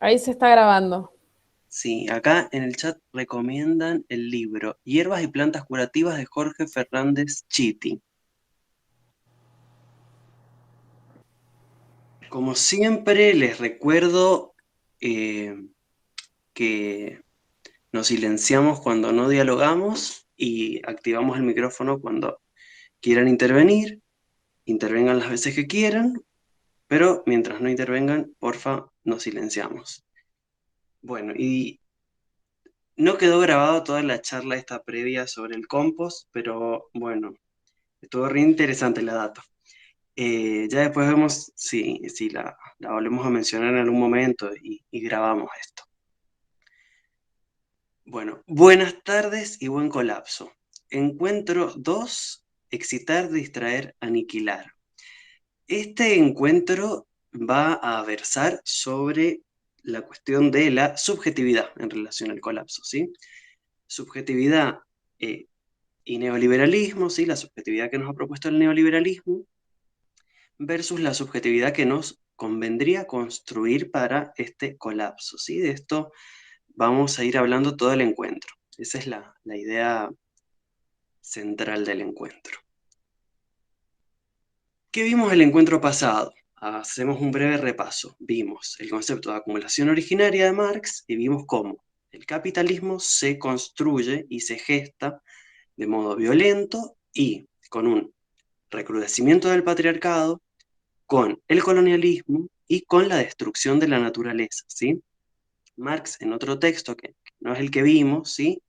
Ahí se está grabando. Sí, acá en el chat recomiendan el libro Hierbas y plantas curativas de Jorge Fernández Chiti. Como siempre, les recuerdo eh, que nos silenciamos cuando no dialogamos y activamos el micrófono cuando quieran intervenir. Intervengan las veces que quieran, pero mientras no intervengan, porfa, nos silenciamos. Bueno, y no quedó grabado toda la charla esta previa sobre el compost, pero bueno, estuvo re interesante la data. Ya después vemos si la volvemos a mencionar en algún momento y grabamos esto. Bueno, buenas tardes y buen colapso. Encuentro 2, excitar, distraer, aniquilar. Este encuentro va a versar sobre la cuestión de la subjetividad en relación al colapso, ¿sí? Subjetividad eh, y neoliberalismo, ¿sí? La subjetividad que nos ha propuesto el neoliberalismo versus la subjetividad que nos convendría construir para este colapso, ¿sí? De esto vamos a ir hablando todo el encuentro. Esa es la idea central del encuentro. ¿Qué vimos el encuentro pasado? Hacemos un breve repaso. Vimos el concepto de acumulación originaria de Marx y vimos cómo el capitalismo se construye y se gesta de modo violento y con un recrudecimiento del patriarcado, con el colonialismo y con la destrucción de la naturaleza, ¿sí? Marx, en otro texto que no es el que vimos, ¿sí?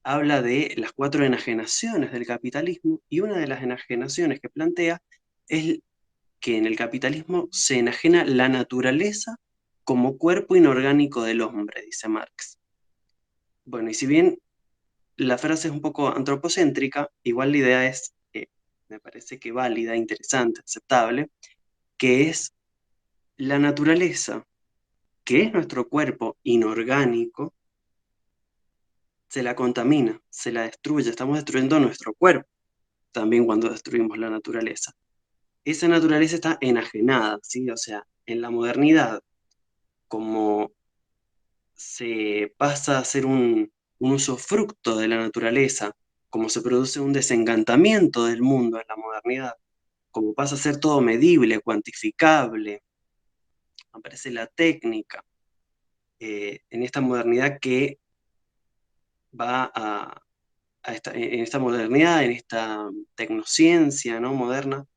Habla de las 4 enajenaciones del capitalismo y una de las enajenaciones que plantea es que en el capitalismo se enajena la naturaleza como cuerpo inorgánico del hombre, dice Marx. Bueno, y si bien la frase es un poco antropocéntrica, igual la idea es, me parece que válida, interesante, aceptable, que es la naturaleza, que es nuestro cuerpo inorgánico, se la contamina, se la destruye, estamos destruyendo nuestro cuerpo también cuando destruimos la naturaleza. Esa naturaleza está enajenada, ¿sí? O sea, en la modernidad, como se pasa a ser un usufructo de la naturaleza, como se produce un desencantamiento del mundo en la modernidad, como pasa a ser todo medible, cuantificable, aparece la técnica en esta modernidad que va en esta modernidad, en esta tecnociencia, ¿no? Moderna,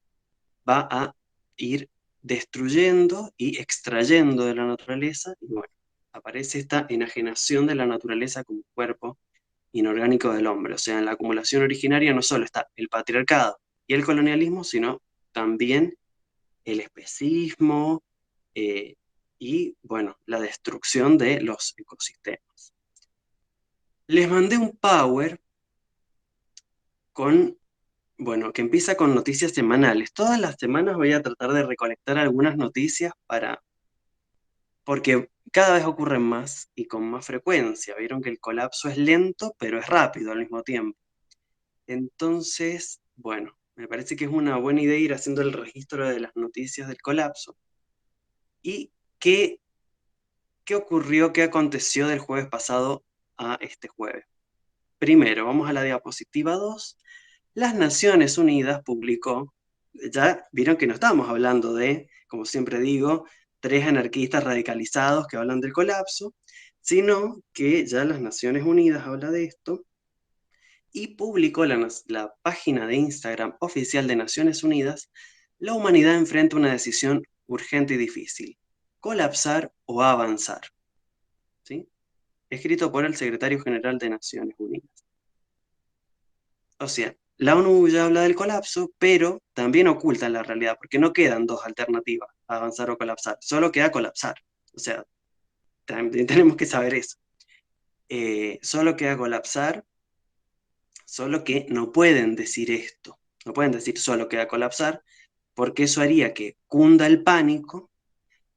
va a ir destruyendo y extrayendo de la naturaleza, y bueno, aparece esta enajenación de la naturaleza como cuerpo inorgánico del hombre. O sea, en la acumulación originaria no solo está el patriarcado y el colonialismo, sino también el especismo eh, y, bueno, la destrucción de los ecosistemas. Les mandé un power con, bueno, que empieza con noticias semanales. Todas las semanas voy a tratar de recolectar algunas noticias porque cada vez ocurren más y con más frecuencia. Vieron que el colapso es lento, pero es rápido al mismo tiempo. Entonces, bueno, me parece que es una buena idea ir haciendo el registro de las noticias del colapso. ¿Y qué ocurrió, qué aconteció del jueves pasado a este jueves? Primero, vamos a la diapositiva 2. Las Naciones Unidas publicó, ya vieron que no estamos hablando de, como siempre digo, 3 anarquistas radicalizados que hablan del colapso, sino que ya las Naciones Unidas habla de esto y publicó la página de Instagram oficial de Naciones Unidas. La humanidad enfrenta una decisión urgente y difícil: colapsar o avanzar, ¿sí? Escrito por el secretario general de Naciones Unidas. O sea, la ONU ya habla del colapso, pero también oculta la realidad, porque no quedan 2 alternativas: avanzar o colapsar, solo queda colapsar. O sea, también tenemos que saber eso. Solo queda colapsar, solo que no pueden decir esto, no pueden decir solo queda colapsar, porque eso haría que cunda el pánico,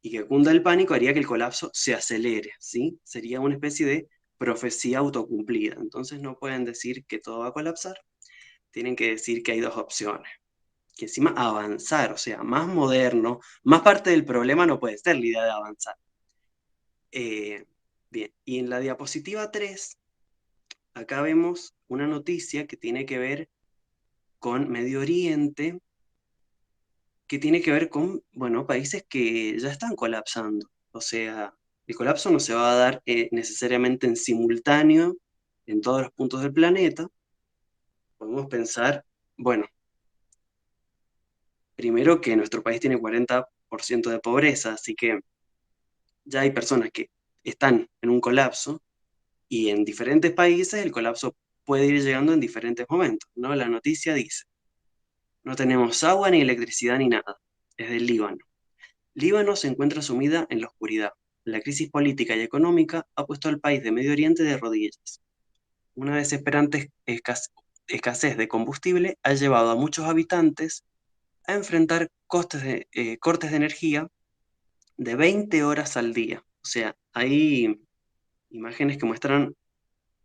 y que cunda el pánico haría que el colapso se acelere, ¿sí? Sería una especie de profecía autocumplida. Entonces no pueden decir que todo va a colapsar, tienen que decir que hay 2 opciones. Que encima avanzar, o sea, más moderno, más parte del problema no puede ser la idea de avanzar. Eh, bien, y en la diapositiva 3, acá vemos una noticia que tiene que ver con Medio Oriente, que tiene que ver con, bueno, países que ya están colapsando. O sea, el colapso no se va a dar necesariamente en simultáneo en todos los puntos del planeta. Podemos pensar, bueno, primero que nuestro país tiene 40% de pobreza, así que ya hay personas que están en un colapso y en diferentes países el colapso puede ir llegando en diferentes momentos, ¿no? La noticia dice, no tenemos agua ni electricidad ni nada. Es del Líbano. Líbano se encuentra sumida en la oscuridad. La crisis política y económica ha puesto al país de Medio Oriente de rodillas. Una desesperante escasez de combustible ha llevado a muchos habitantes a enfrentar cortes de energía de 20 horas al día. O sea, hay imágenes que muestran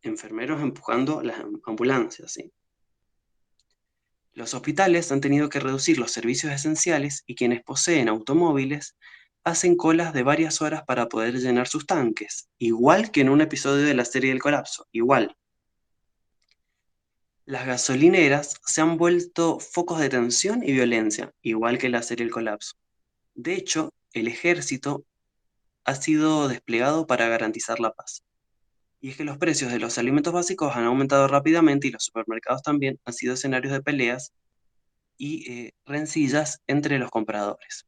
enfermeros empujando las ambulancias, ¿sí? Los hospitales han tenido que reducir los servicios esenciales y quienes poseen automóviles hacen colas de varias horas para poder llenar sus tanques, igual que en un episodio de la serie del colapso, igual. Las gasolineras se han vuelto focos de tensión y violencia, igual que en la serie El Colapso. De hecho, el ejército ha sido desplegado para garantizar la paz. Y es que los precios de los alimentos básicos han aumentado rápidamente y los supermercados también han sido escenarios de peleas y rencillas entre los compradores.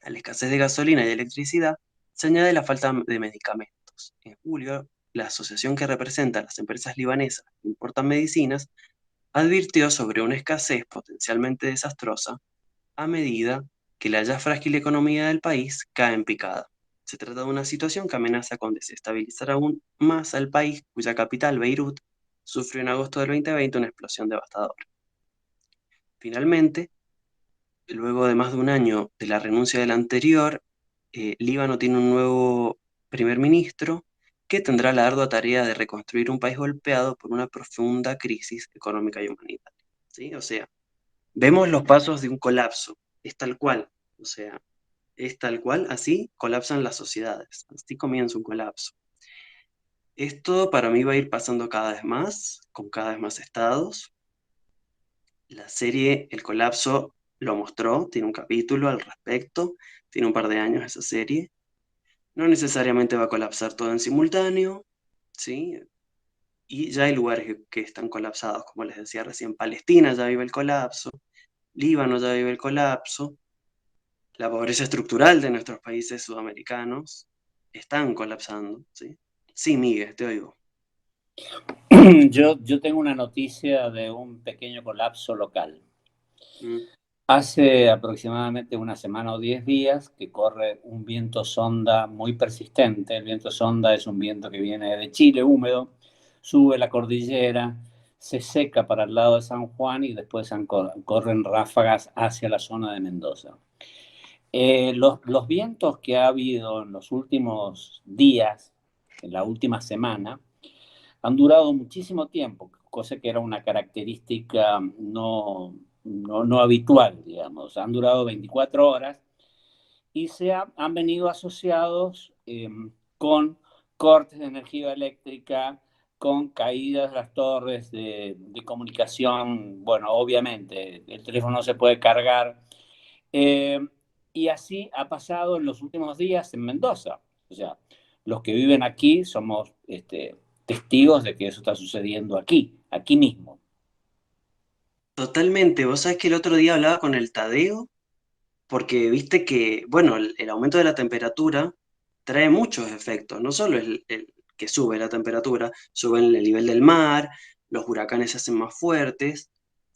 A la escasez de gasolina y electricidad se añade la falta de medicamentos. En julio, la asociación que representa a las empresas libanesas que importan medicinas advirtió sobre una escasez potencialmente desastrosa a medida que la ya frágil economía del país cae en picada. Se trata de una situación que amenaza con desestabilizar aún más al país, cuya capital, Beirut, sufrió en agosto del 2020 una explosión devastadora. Finalmente, luego de más de un año de la renuncia del anterior, Líbano tiene un nuevo primer ministro que tendrá la ardua tarea de reconstruir un país golpeado por una profunda crisis económica y humanitaria. ¿Sí? O sea, vemos los pasos de un colapso, es tal cual, o sea, es tal cual, así colapsan las sociedades, así comienza un colapso. Esto para mí va a ir pasando cada vez más, con cada vez más estados. La serie El Colapso lo mostró, tiene un capítulo al respecto, tiene un par de años esa serie. No necesariamente va a colapsar todo en simultáneo, ¿sí? Y ya hay lugares que están colapsados, como les decía recién, Palestina ya vive el colapso, Líbano ya vive el colapso, la pobreza estructural de nuestros países sudamericanos están colapsando, ¿sí? Sí, Miguel, te oigo. Yo tengo una noticia de un pequeño colapso local. Mm. Hace aproximadamente una semana o 10 días que corre un viento sonda muy persistente. El viento sonda es un viento que viene de Chile, húmedo, sube la cordillera, se seca para el lado de San Juan y después corren ráfagas hacia la zona de Mendoza. Los vientos que ha habido en los últimos días, en la última semana, han durado muchísimo tiempo, cosa que era una característica no habitual, digamos. Han durado 24 horas y han venido asociados con cortes de energía eléctrica, con caídas de las torres de comunicación. Bueno, obviamente, el teléfono no se puede cargar. Eh, y así ha pasado en los últimos días en Mendoza. O sea, los que viven aquí somos testigos de que eso está sucediendo aquí mismo. Totalmente, vos sabés que el otro día hablaba con el Tadeo, porque viste que, bueno, el aumento de la temperatura trae muchos efectos, no solo el que sube la temperatura, sube el nivel del mar, los huracanes se hacen más fuertes,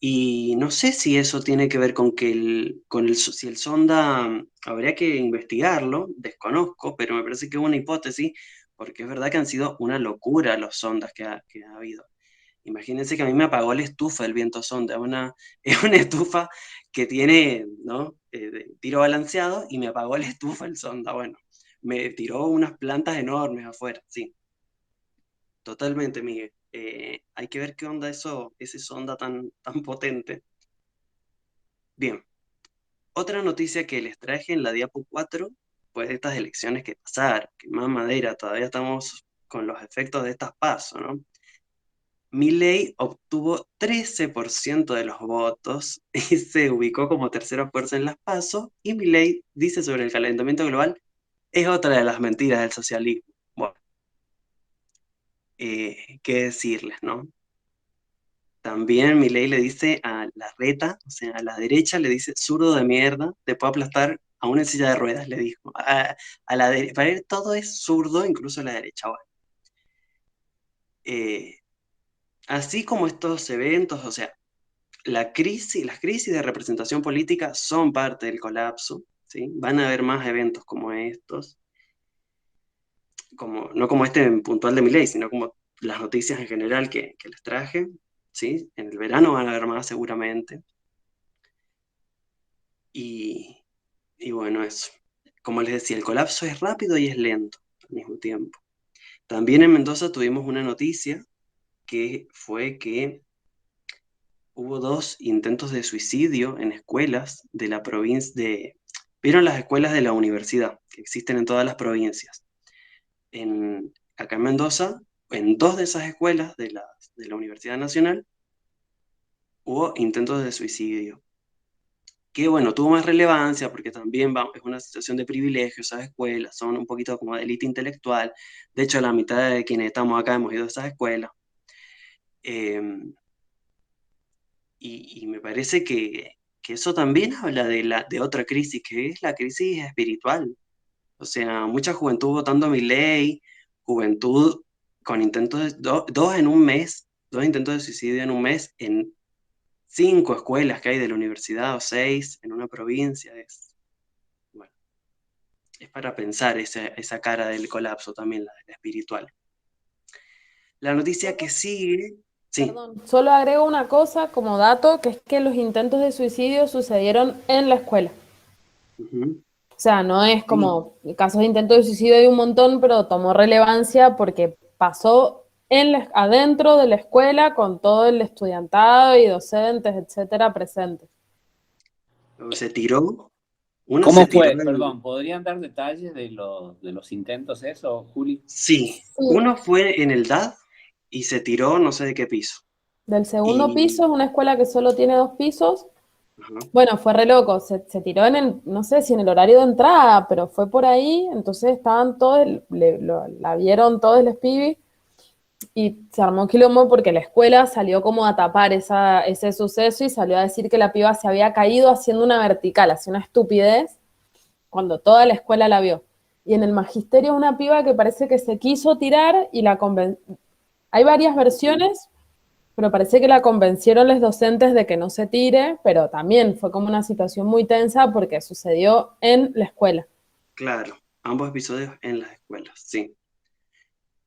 y no sé si eso tiene que ver con que si el sonda, habría que investigarlo, desconozco, pero me parece que es una hipótesis, porque es verdad que han sido una locura los sondas que ha habido. Imagínense que a mí me apagó la estufa el viento sonda, es una estufa que tiene, ¿no? Tiro balanceado y me apagó la estufa el sonda. Bueno, me tiró unas plantas enormes afuera, sí, totalmente, Miguel. Hay que ver qué onda eso, ese sonda tan potente. Bien, otra noticia que les traje en la Diapo 4 después de estas elecciones que pasaron, que más madera, todavía estamos con los efectos de estas PASO, ¿no? Milei obtuvo 13% de los votos y se ubicó como tercera fuerza en las PASO, y Milei dice sobre el calentamiento global, es otra de las mentiras del socialismo. Bueno, qué decirles, ¿no? También Milei le dice a la reta, o sea, a la derecha, le dice, zurdo de mierda, te puedo aplastar aún en silla de ruedas, le dijo. Para él todo es zurdo, incluso la derecha. Bueno, eh, así como estos eventos, o sea, las crisis de representación política son parte del colapso, ¿sí? Van a haber más eventos como estos, no como este en puntual de Milei, sino como las noticias en general que les traje, ¿sí? En el verano van a haber más seguramente. Y, y bueno, eso. Como les decía, el colapso es rápido y es lento al mismo tiempo. También en Mendoza tuvimos una noticia que fue que hubo 2 intentos de suicidio en escuelas de la provincia de... ¿Vieron las escuelas de la universidad que existen en todas las provincias? Acá en Mendoza, en 2 de esas escuelas de la Universidad Nacional, hubo intentos de suicidio. Que bueno, tuvo más relevancia porque también es una situación de privilegio, esas escuelas son un poquito como de élite intelectual. De hecho, la mitad de quienes estamos acá hemos ido a esas escuelas. Eh, y me parece que eso también habla de otra crisis, que es la crisis espiritual. O sea, mucha juventud votando a Milei, juventud con intentos dos en un mes, 2 intentos de suicidio en un mes, en 5 escuelas que hay de la universidad o 6 en una provincia. Bueno, es para pensar esa cara del colapso también, la espiritual. La noticia que sigue, sí. Perdón, solo agrego una cosa como dato, que es que los intentos de suicidio sucedieron en la escuela. Ujú, O sea, no es sí, como casos de intento de suicidio hay un montón, pero tomó relevancia porque pasó adentro de la escuela con todo el estudiantado y docentes, etcétera, presentes. se tiró, una se ¿Cómo tiró fue? Perdón, ¿podrían dar detalles de los intentos eso, Juli? sí, Sí, uno fue en el DAD y se tiró no sé de qué piso. del segundo piso, Y, es una escuela que solo tiene 2 pisos. ajá, Bueno, fue re loco, se tiró no sé si en el horario de entrada, pero fue por ahí, entonces estaban todos, la vieron todos los pibis y se armó quilombo porque la escuela salió como a tapar ese suceso y salió a decir que la piba se había caído haciendo una vertical, haciendo una estupidez, cuando toda la escuela la vio. Y en el magisterio una piba que parece que se quiso tirar y hay varias ujú, versiones, pero parece que la convencieron los docentes de que no se tire, pero también fue como una situación muy tensa porque sucedió en la escuela. claro, ambos episodios en las escuelas, sí.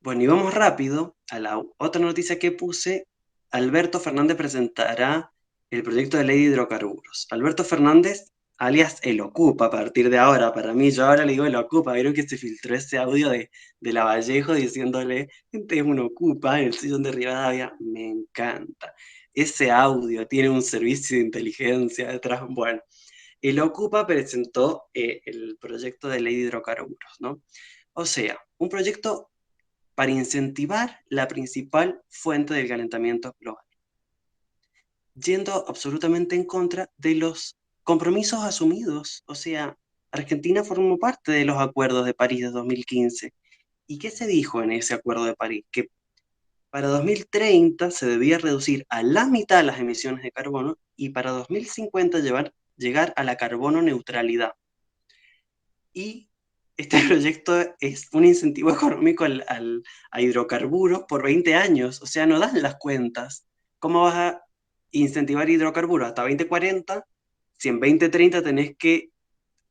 Bueno, y vamos rápido a la otra noticia que puse. Alberto Fernández presentará el proyecto de ley de hidrocarburos. Alberto Fernández, alias el Ocupa, a partir de ahora, para mí, yo ahora le digo el Ocupa. Vieron que se filtró ese audio de Lavallejo diciéndole, gente es un Ocupa en el sillón de Rivadavia. Me encanta. Ese audio tiene un servicio de inteligencia detrás. Bueno, el Ocupa presentó el proyecto de ley de hidrocarburos, ¿no? O sea, un proyecto para incentivar la principal fuente del calentamiento global, yendo absolutamente en contra de los compromisos asumidos. O sea, Argentina formó parte de los acuerdos de París de 2015. ¿Y qué se dijo en ese acuerdo de París? Que para 2030 se debía reducir a la mitad las emisiones de carbono y para 2050 llegar a la carbono neutralidad. Y este proyecto es un incentivo económico a hidrocarburos por 20 años, o sea, no dan las cuentas. ¿Cómo vas a incentivar hidrocarburos hasta 2040 si en 2030 tenés que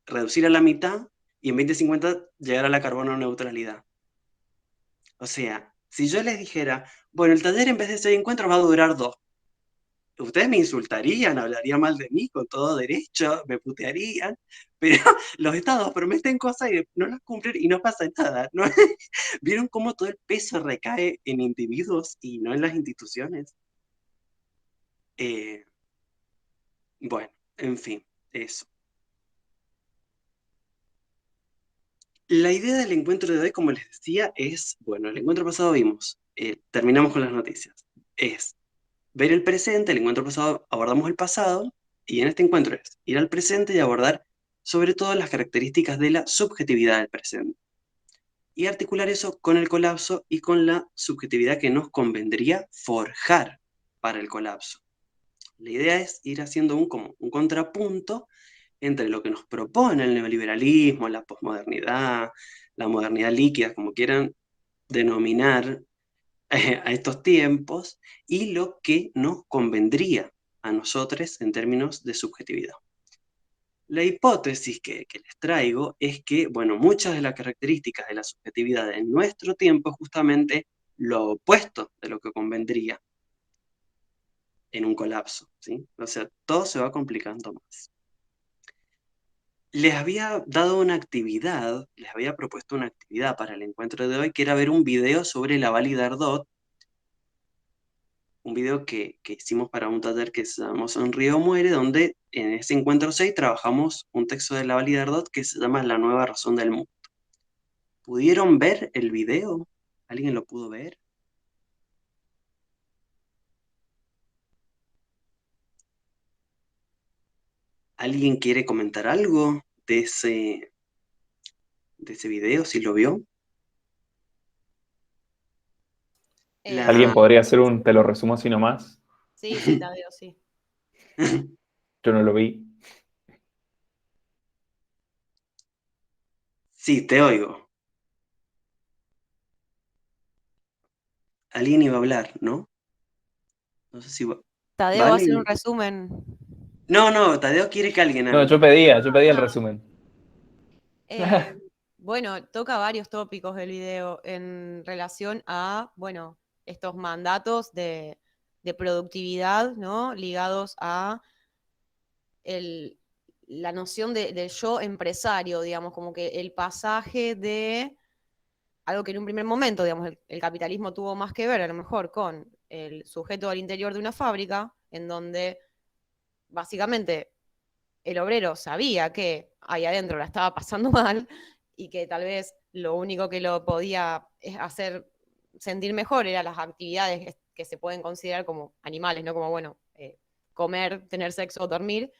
reducir a la mitad y en 2050 llegar a la carbono neutralidad? O sea, si yo les dijera, bueno, el taller en vez de 6 encuentros va a durar 2, ustedes me insultarían, hablarían mal de mí con todo derecho, me putearían, pero los estados prometen cosas y no las cumplen y no pasa nada, ¿no? ¿Vieron cómo todo el peso recae en individuos y no en las instituciones? Eh, bueno, en fin, eso. La idea del encuentro de hoy, como les decía, es, bueno, el encuentro pasado vimos, terminamos con las noticias, es ver el presente, el encuentro pasado abordamos el pasado, y en este encuentro es ir al presente y abordar sobre todo las características de la subjetividad del presente, y articular eso con el colapso y con la subjetividad que nos convendría forjar para el colapso. La idea es ir haciendo como un contrapunto entre lo que nos propone el neoliberalismo, la posmodernidad, la modernidad líquida, como quieran denominar a estos tiempos, y lo que nos convendría a nosotros en términos de subjetividad. La hipótesis que les traigo es que, bueno, muchas de las características de la subjetividad en nuestro tiempo es justamente lo opuesto de lo que convendría en un colapso, ¿sí? O sea, todo se va complicando más. Les había dado una actividad, les había propuesto una actividad para el encuentro de hoy, que era ver un video sobre la Val d'Ardot, un video que hicimos para un taller que se llamó Sonríe o Muere, donde en ese encuentro 6 trabajamos un texto de la Val d'Ardot que se llama La nueva razón del mundo. ¿Pudieron ver el video? ¿Alguien lo pudo ver? ¿Alguien quiere comentar algo de ese video, si lo vio? ¿Alguien La... podría hacer te lo resumo así nomás? Sí, sí, Tadeo, sí. Yo no lo vi. Sí, te oigo. Alguien iba a hablar, ¿no? No sé si Tadeo va a hacer un ¿Vale? resumen. No, Tadeo quiere que alguien No, hable. yo pedía el resumen. Eh, bueno, toca varios tópicos del video en relación a, bueno, estos mandatos de productividad, ¿no? Ligados a el, la noción del yo empresario, digamos, como que el pasaje de algo que en un primer momento, digamos, el capitalismo tuvo más que ver a lo mejor con el sujeto al interior de una fábrica, en donde básicamente el obrero sabía que ahí adentro la estaba pasando mal y que tal vez lo único que lo podía hacer sentir mejor eran las actividades que se pueden considerar como animales, ¿no? Como, bueno, comer, tener sexo, dormir,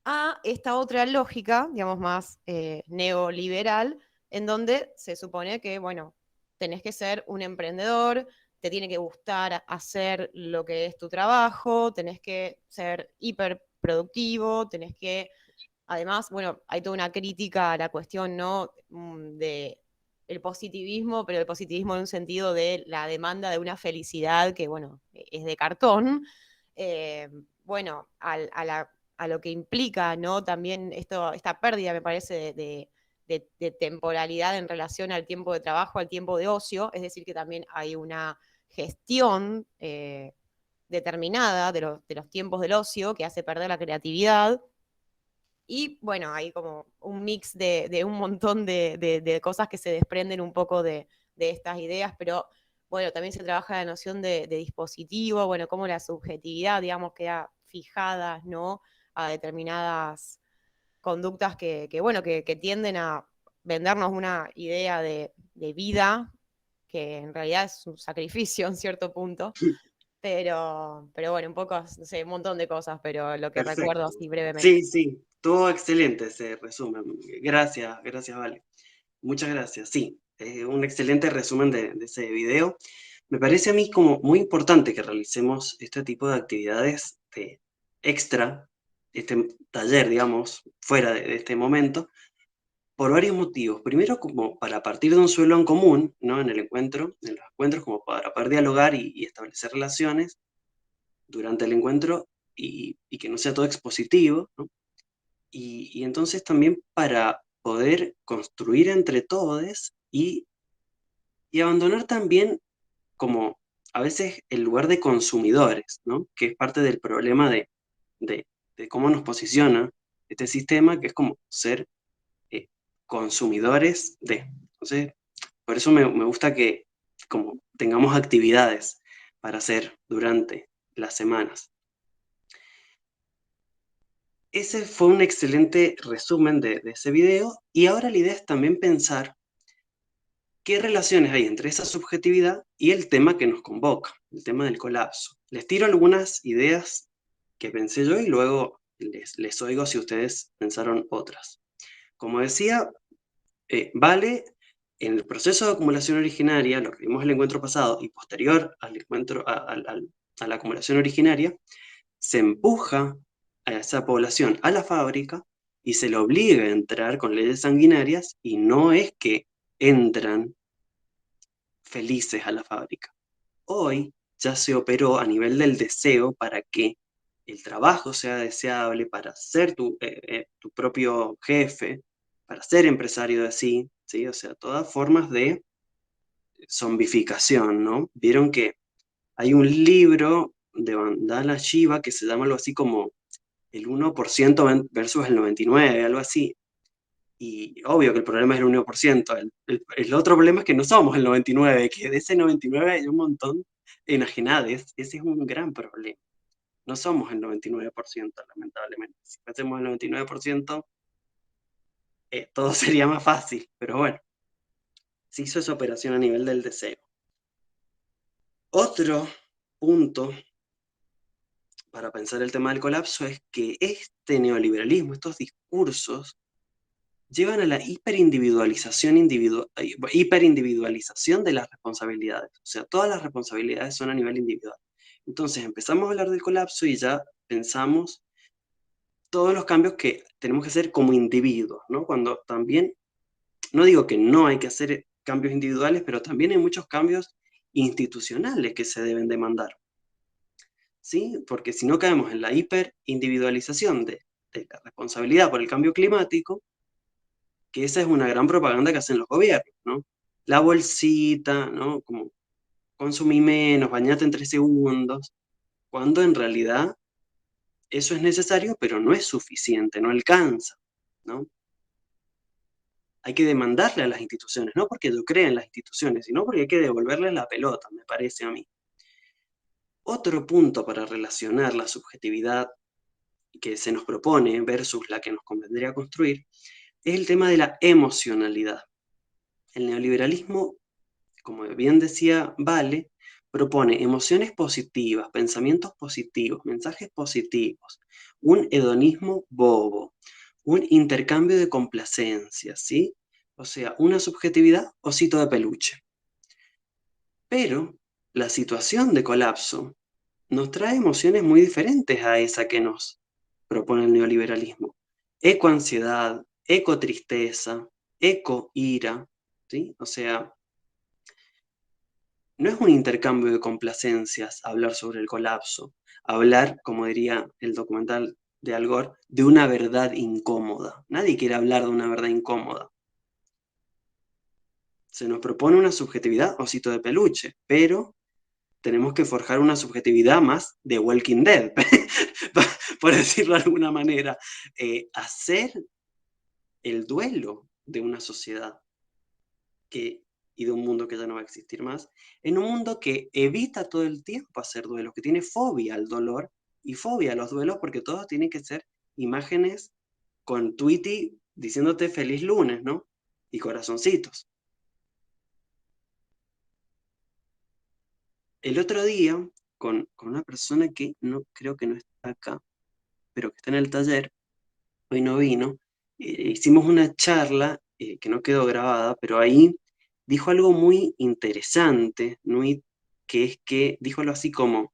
a esta otra lógica, digamos, más neoliberal, en donde se supone que, bueno, tenés que ser un emprendedor, te tiene que gustar hacer lo que es tu trabajo, tenés que ser hiper productivo, tenés que, además, bueno, hay toda una crítica a la cuestión, ¿no? De el positivismo, pero el positivismo en un sentido de la demanda de una felicidad que, bueno, es de cartón. Bueno, a lo que implica, ¿no? También esta pérdida, me parece, de temporalidad en relación al tiempo de trabajo, al tiempo de ocio, es decir, que también hay una gestión determinada de los tiempos del ocio que hace perder la creatividad. Y bueno, hay como un mix de un montón de cosas que se desprenden un poco de estas ideas, pero bueno, también se trabaja la noción de dispositivo, bueno, cómo la subjetividad, digamos, queda fijada, ¿no? A determinadas conductas bueno, que tienden a vendernos una idea de vida que en realidad es un sacrificio en cierto punto, pero bueno, un poco, no sé, un montón de cosas, pero lo que recuerdo Perfecto. así brevemente. Sí, todo excelente ese resumen. Gracias, Vale. Muchas gracias. Sí, un excelente resumen de ese video. Me parece a mí como muy importante que realicemos este tipo de actividades de extra, este taller, digamos, fuera de este momento, por varios motivos. Primero, como para partir de un suelo en común, ¿no? En los encuentros, como para poder dialogar y establecer relaciones durante el encuentro y que no sea todo expositivo, ¿no? Y entonces también para poder construir entre todos y abandonar también como a veces el lugar de consumidores, ¿no? Que es parte del problema de, de cómo nos posiciona este sistema, que es como ser eh, consumidores de. Entonces, por eso me gusta que como tengamos actividades para hacer durante las semanas. ese fue un excelente resumen de ese video, y ahora la idea es también pensar qué relaciones hay entre esa subjetividad y el tema que nos convoca, el tema del colapso. Les tiro algunas ideas que pensé yo y luego les oigo si ustedes pensaron otras. Como decía, Vale, en el proceso de acumulación originaria, lo que vimos en el encuentro pasado y posterior al encuentro, a la acumulación originaria, se empuja a esa población a la fábrica y se le obliga a entrar con leyes sanguinarias, y no es que entran felices a la fábrica. Hoy ya se operó a nivel del deseo para que el trabajo sea deseable, para ser tu propio jefe, para ser empresario de sí, ¿sí? O sea, todas formas de zombificación, ¿no? Vieron que hay un libro de Vandana Shiva que se llama algo así como el 1% versus el 99%, algo así. Y obvio que el problema es el 1%. El otro problema es que no somos el 99%, que de ese 99% hay un montón enajenades. Ese es un gran problema. No somos el 99%, lamentablemente. Si fuésemos el 99%, todo sería más fácil. Pero bueno, se hizo esa operación a nivel del deseo. Otro punto para pensar el tema del colapso es que este neoliberalismo, estos discursos, llevan a la hiperindividualización de las responsabilidades. O sea, todas las responsabilidades son a nivel individual. Entonces empezamos a hablar del colapso y ya pensamos todos los cambios que tenemos que hacer como individuos, ¿no? Cuando también, no digo que no hay que hacer cambios individuales, pero también hay muchos cambios institucionales que se deben demandar, ¿sí? Porque si no caemos en la hiperindividualización de la responsabilidad por el cambio climático, que esa es una gran propaganda que hacen los gobiernos, ¿no? La bolsita, ¿no? Como consumí menos, bañate en 3 segundos, cuando en realidad eso es necesario, pero no es suficiente, no alcanza, ¿no? Hay que demandarle a las instituciones, no porque yo crea en las instituciones, sino porque hay que devolverles la pelota, me parece a mí. Otro punto para relacionar la subjetividad que se nos propone versus la que nos convendría construir es el tema de la emocionalidad. El neoliberalismo, como bien decía Vale, propone emociones positivas, pensamientos positivos, mensajes positivos, un hedonismo bobo, un intercambio de complacencias, ¿sí? O sea, una subjetividad osito de peluche. Pero la situación de colapso nos trae emociones muy diferentes a esa que nos propone el neoliberalismo. Ecoansiedad, ecotristeza, ecoira, ¿sí? O sea, no es un intercambio de complacencias hablar sobre el colapso, hablar, como diría el documental de Al Gore, de una verdad incómoda. Nadie quiere hablar de una verdad incómoda. Se nos propone una subjetividad osito de peluche, pero tenemos que forjar una subjetividad más de Walking Dead, por decirlo de alguna manera. Hacer el duelo de una sociedad y de un mundo que ya no va a existir más, en un mundo que evita todo el tiempo hacer duelos, que tiene fobia al dolor y fobia a los duelos, porque todos tienen que ser imágenes con Tweety diciéndote feliz lunes, ¿no? Y corazoncitos. El otro día, con una persona que no creo que no está acá, pero que está en el taller, hoy no vino, hicimos una charla que no quedó grabada, pero ahí dijo algo muy interesante, que es que dijo algo así como,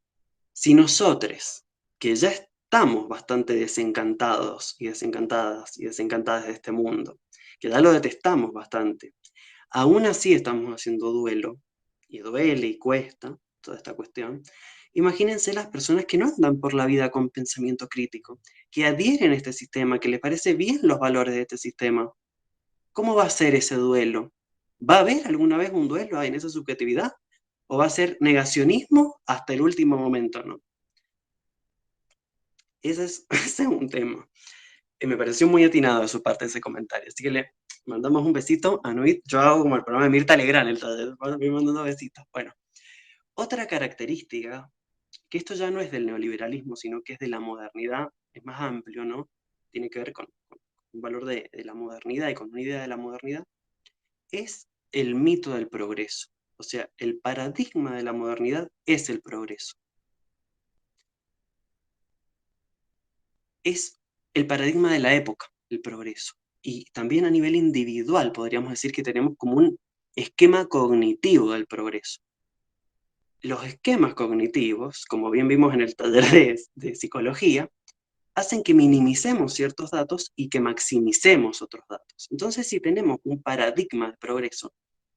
si nosotros, que ya estamos bastante desencantados y desencantadas y desencantadas de este mundo, que ya lo detestamos bastante, aún así estamos haciendo duelo, y duele y cuesta toda esta cuestión, imagínense las personas que no andan por la vida con pensamiento crítico, que adhieren a este sistema, que les parece bien los valores de este sistema. ¿Cómo va a ser ese duelo? ¿Va a haber alguna vez un duelo en esa subjetividad? ¿O va a ser negacionismo hasta el último momento, no? Ese es un tema. Me pareció muy atinado de su parte ese comentario. Así que le mandamos un besito a Nuit. Yo hago como el programa de Mirta Legrand, voy mandando besitos. Bueno, otra característica, que esto ya no es del neoliberalismo, sino que es de la modernidad, es más amplio, ¿no? tiene que ver con un valor de la modernidad y con una idea de la modernidad, es el mito del progreso. O sea, el paradigma de la modernidad es el progreso. Es el paradigma de la época, el progreso. Y también a nivel individual podríamos decir que tenemos como un esquema cognitivo del progreso. Los esquemas cognitivos, como bien vimos en el taller de psicología, hacen que minimicemos ciertos datos y que maximicemos otros datos. Entonces, si tenemos un paradigma de progreso,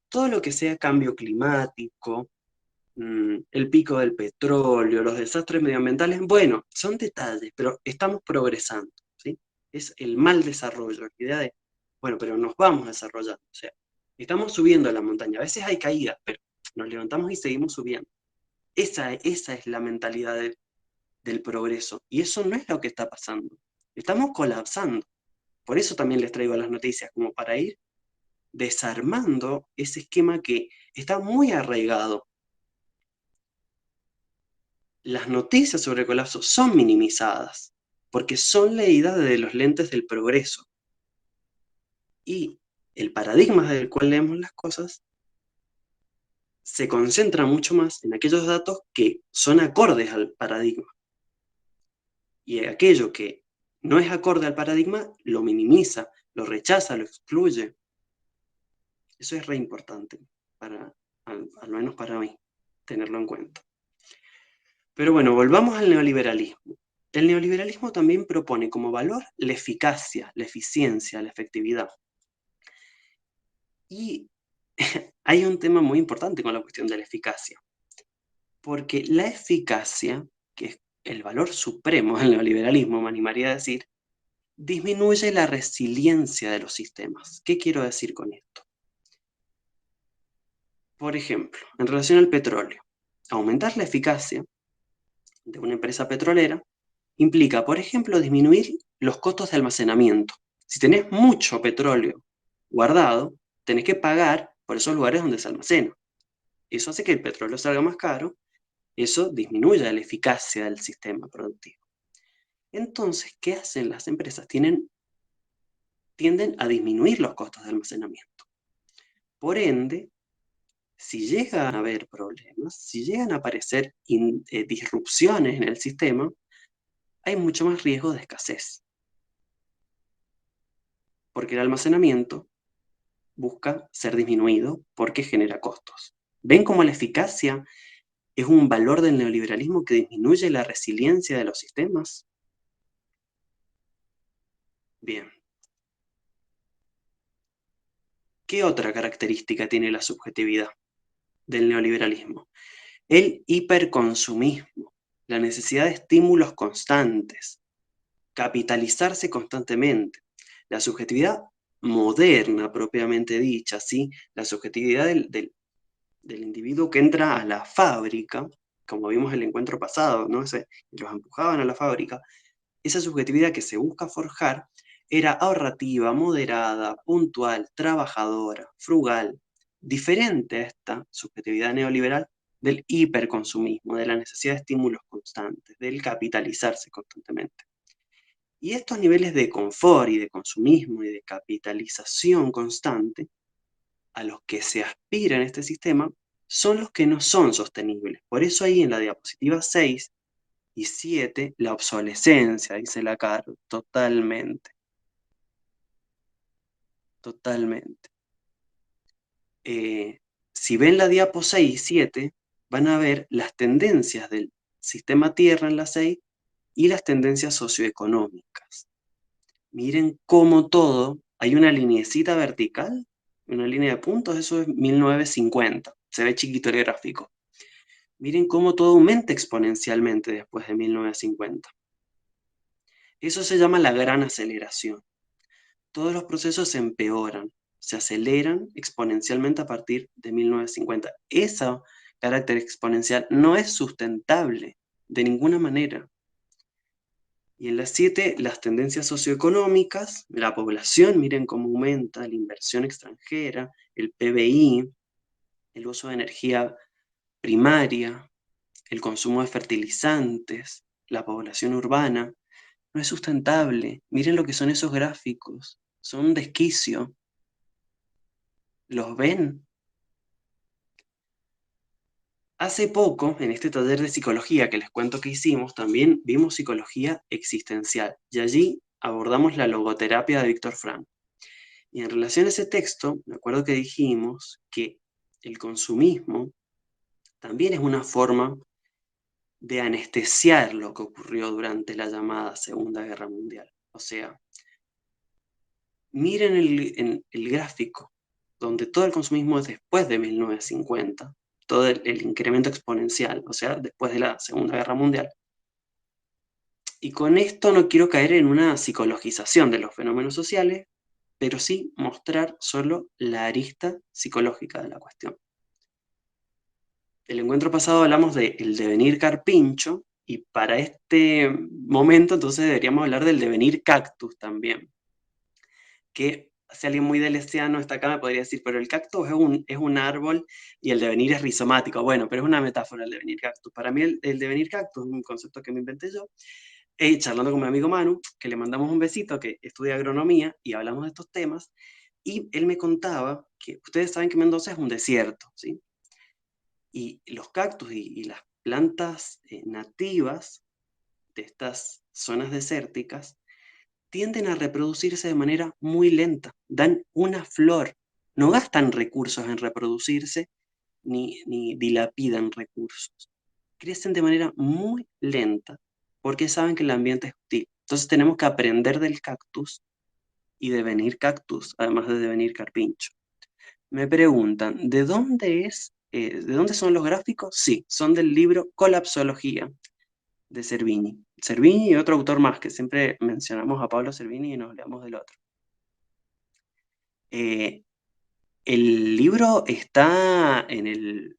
todo lo que sea cambio climático, el pico del petróleo, los desastres medioambientales, bueno, son detalles, pero estamos progresando, ¿sí? Es el mal desarrollo, la idea de, bueno, pero nos vamos desarrollando, o sea, estamos subiendo a la montaña, a veces hay caídas, pero nos levantamos y seguimos subiendo. Esa es la mentalidad del progreso, y eso no es lo que está pasando. Estamos colapsando. Por eso también les traigo las noticias, como para ir desarmando ese esquema que está muy arraigado. Las noticias sobre el colapso son minimizadas, porque son leídas desde los lentes del progreso. Y el paradigma del cual leemos las cosas se concentra mucho más en aquellos datos que son acordes al paradigma. Y aquello que no es acorde al paradigma lo minimiza, lo rechaza, lo excluye. Eso es re importante, al menos para mí, tenerlo en cuenta. Pero bueno, volvamos al neoliberalismo. El neoliberalismo también propone como valor la eficacia, la eficiencia, la efectividad. Y hay un tema muy importante con la cuestión de la eficacia, porque la eficacia, que es el valor supremo del neoliberalismo, me animaría a decir, disminuye la resiliencia de los sistemas. ¿Qué quiero decir con esto? Por ejemplo, en relación al petróleo, aumentar la eficacia de una empresa petrolera implica, por ejemplo, disminuir los costos de almacenamiento. Si tenés mucho petróleo guardado, tenés que pagar por esos lugares donde se almacena. Eso hace que el petróleo salga más caro, eso disminuye la eficacia del sistema productivo. Entonces, ¿qué hacen las empresas? Tienden a disminuir los costos de almacenamiento. Por ende, si llegan a haber problemas, si llegan a aparecer disrupciones en el sistema, hay mucho más riesgo de escasez. Porque el almacenamiento busca ser disminuido porque genera costos. ¿Ven cómo la eficacia es un valor del neoliberalismo que disminuye la resiliencia de los sistemas? Bien. ¿Qué otra característica tiene la subjetividad del neoliberalismo? El hiperconsumismo, la necesidad de estímulos constantes, capitalizarse constantemente. La subjetividad moderna, propiamente dicha, ¿sí? La subjetividad del individuo que entra a la fábrica, como vimos en el encuentro pasado, ¿no? Los empujaban a la fábrica. Esa subjetividad que se busca forjar era ahorrativa, moderada, puntual, trabajadora, frugal, diferente a esta subjetividad neoliberal del hiperconsumismo, de la necesidad de estímulos constantes, del capitalizarse constantemente. Y estos niveles de confort y de consumismo y de capitalización constante a los que se aspira en este sistema son los que no son sostenibles. Por eso ahí en la diapositiva 6 y 7, la obsolescencia, dice Lacan, totalmente. Totalmente. Si ven la diapo 6 y 7, van a ver las tendencias del sistema Tierra en la 6 y las tendencias socioeconómicas. Miren cómo todo, hay una lineecita vertical, una línea de puntos, eso es 1950, se ve chiquito el gráfico. Miren cómo todo aumenta exponencialmente después de 1950. Eso se llama la gran aceleración. Todos los procesos se empeoran, se aceleran exponencialmente a partir de 1950. Ese carácter exponencial no es sustentable de ninguna manera. Y en las 7, las tendencias socioeconómicas, la población, miren cómo aumenta, la inversión extranjera, el PBI, el uso de energía primaria, el consumo de fertilizantes, la población urbana. no es sustentable. Miren lo que son esos gráficos. Son un desquicio. ¿Los ven? Hace poco, en este taller de psicología que les cuento que hicimos, también vimos psicología existencial. Y allí abordamos la logoterapia de Víctor Frank. Y en relación a ese texto, me acuerdo que dijimos que el consumismo también es una forma de anestesiar lo que ocurrió durante la llamada Segunda Guerra Mundial. O sea, miren el gráfico, donde todo el consumismo es después de 1950, todo el incremento exponencial, o sea, después de la Segunda Guerra Mundial. Y con esto no quiero caer en una psicologización de los fenómenos sociales, pero sí mostrar solo la arista psicológica de la cuestión. El encuentro pasado hablamos del devenir carpincho, y para este momento entonces deberíamos hablar del devenir cactus también. Que si alguien muy delesiano está acá me podría decir, pero el cactus es un árbol y el devenir es rizomático. Bueno, pero es una metáfora el devenir cactus. Para mí el devenir cactus es un concepto que me inventé yo, charlando con mi amigo Manu, que le mandamos un besito, que estudia agronomía, y hablamos de estos temas, y él me contaba que ustedes saben que Mendoza es un desierto, ¿sí? Y los cactus y las plantas nativas de estas zonas desérticas tienden a reproducirse de manera muy lenta, dan una flor, no gastan recursos en reproducirse ni dilapidan recursos. Crecen de manera muy lenta porque saben que el ambiente es hostil. Entonces tenemos que aprender del cactus y devenir cactus, además de devenir carpincho. Me preguntan, ¿de dónde son los gráficos? Sí, son del libro Colapsología de Cervini. Cervini y otro autor más, que siempre mencionamos a Pablo Cervini y nos olvidamos del otro. El libro está en el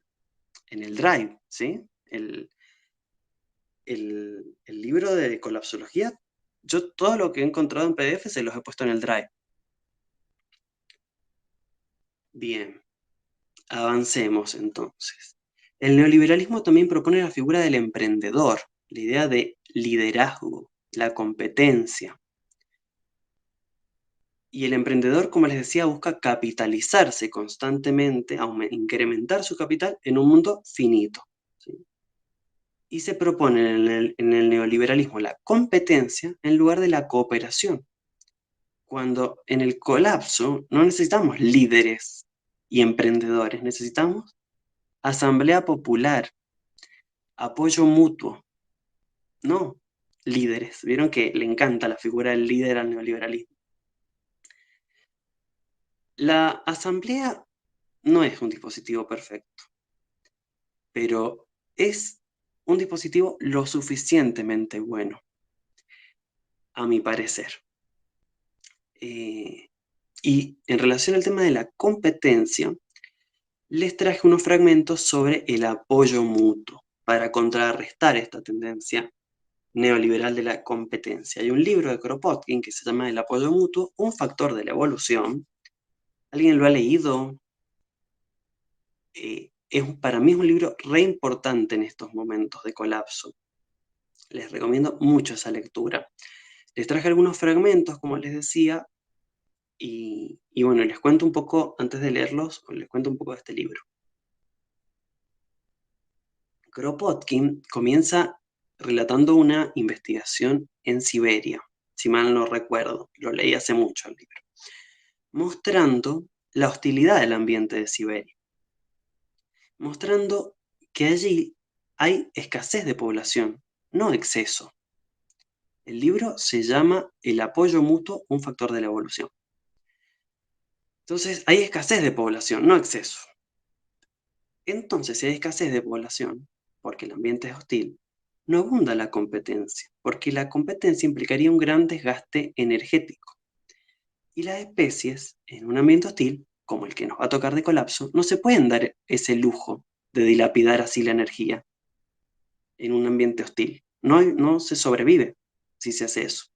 Drive, ¿sí? El libro de colapsología, yo todo lo que he encontrado en PDF se los he puesto en el Drive. Bien, avancemos entonces. El neoliberalismo también propone la figura del emprendedor, la idea de liderazgo, la competencia. Y el emprendedor, como les decía, busca capitalizarse constantemente, incrementar su capital en un mundo finito, ¿sí? Y se propone en el neoliberalismo la competencia en lugar de la cooperación. Cuando en el colapso no necesitamos líderes y emprendedores, necesitamos asamblea popular, apoyo mutuo, no líderes. Vieron que le encanta la figura del líder al neoliberalismo. La asamblea no es un dispositivo perfecto, pero es un dispositivo lo suficientemente bueno, a mi parecer. Y en relación al tema de la competencia, les traje unos fragmentos sobre el apoyo mutuo para contrarrestar esta tendencia neoliberal de la competencia. Hay un libro de Kropotkin que se llama El apoyo mutuo, un factor de la evolución. ¿Alguien lo ha leído? Para mí es un libro re importante en estos momentos de colapso. Les recomiendo mucho esa lectura. Les traje algunos fragmentos, como les decía, y bueno, les cuento un poco, antes de leerlos, les cuento un poco de este libro. Kropotkin comienza relatando una investigación en Siberia, si mal no recuerdo, lo leí hace mucho el libro, mostrando la hostilidad del ambiente de Siberia, mostrando que allí hay escasez de población, no exceso. El libro se llama El apoyo mutuo, un factor de la evolución. Entonces, hay escasez de población, no exceso. Entonces, si hay escasez de población, porque el ambiente es hostil, no abunda la competencia, porque la competencia implicaría un gran desgaste energético. Y las especies, en un ambiente hostil, como el que nos va a tocar de colapso, no se pueden dar ese lujo de dilapidar así la energía en un ambiente hostil. No se sobrevive si se hace eso.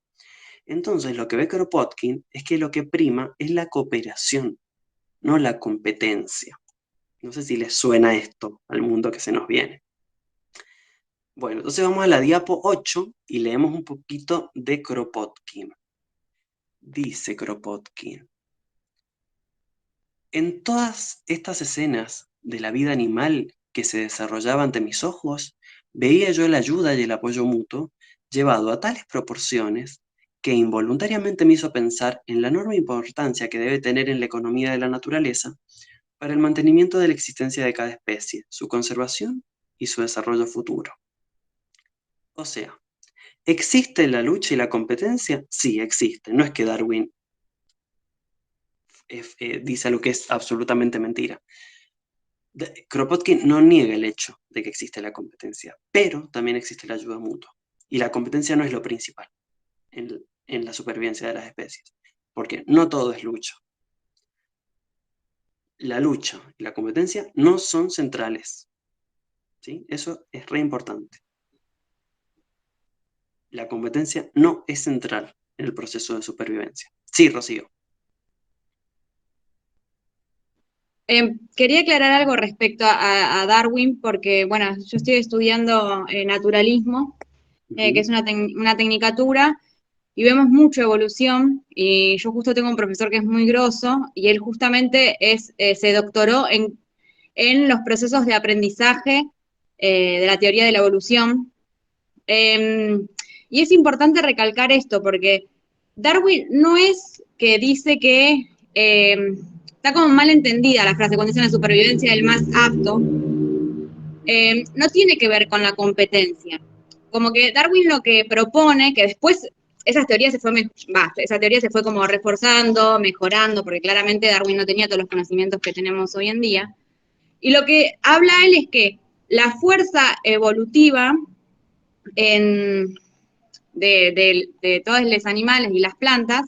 Entonces, lo que ve Kropotkin es que lo que prima es la cooperación, no la competencia. No sé si les suena esto al mundo que se nos viene. Bueno, entonces vamos a la diapo 8 y leemos un poquito de Kropotkin. Dice Kropotkin: en todas estas escenas de la vida animal que se desarrollaba ante mis ojos, veía yo la ayuda y el apoyo mutuo llevado a tales proporciones que involuntariamente me hizo pensar en la enorme importancia que debe tener en la economía de la naturaleza para el mantenimiento de la existencia de cada especie, su conservación y su desarrollo futuro. O sea, ¿existe la lucha y la competencia? Sí, existe. No es que Darwin dice algo que es absolutamente mentira. Kropotkin no niega el hecho de que existe la competencia, pero también existe la ayuda mutua. Y la competencia no es lo principal en la supervivencia de las especies, porque no todo es lucha. La lucha y la competencia no son centrales, ¿sí? Eso es re importante. La competencia no es central en el proceso de supervivencia. Sí, Rocío. Quería aclarar algo respecto a Darwin, porque, bueno, yo estoy estudiando naturalismo, que es una tecnicatura, y vemos mucho evolución, y yo justo tengo un profesor que es muy grosso, y él justamente se doctoró en los procesos de aprendizaje de la teoría de la evolución. Y es importante recalcar esto, porque Darwin no es que dice que está como mal entendida la frase, condición de supervivencia del más apto, no tiene que ver con la competencia. Como que Darwin lo que propone, que después esa teoría se fue como reforzando, mejorando, porque claramente Darwin no tenía todos los conocimientos que tenemos hoy en día. Y lo que habla él es que la fuerza evolutiva de todos los animales y las plantas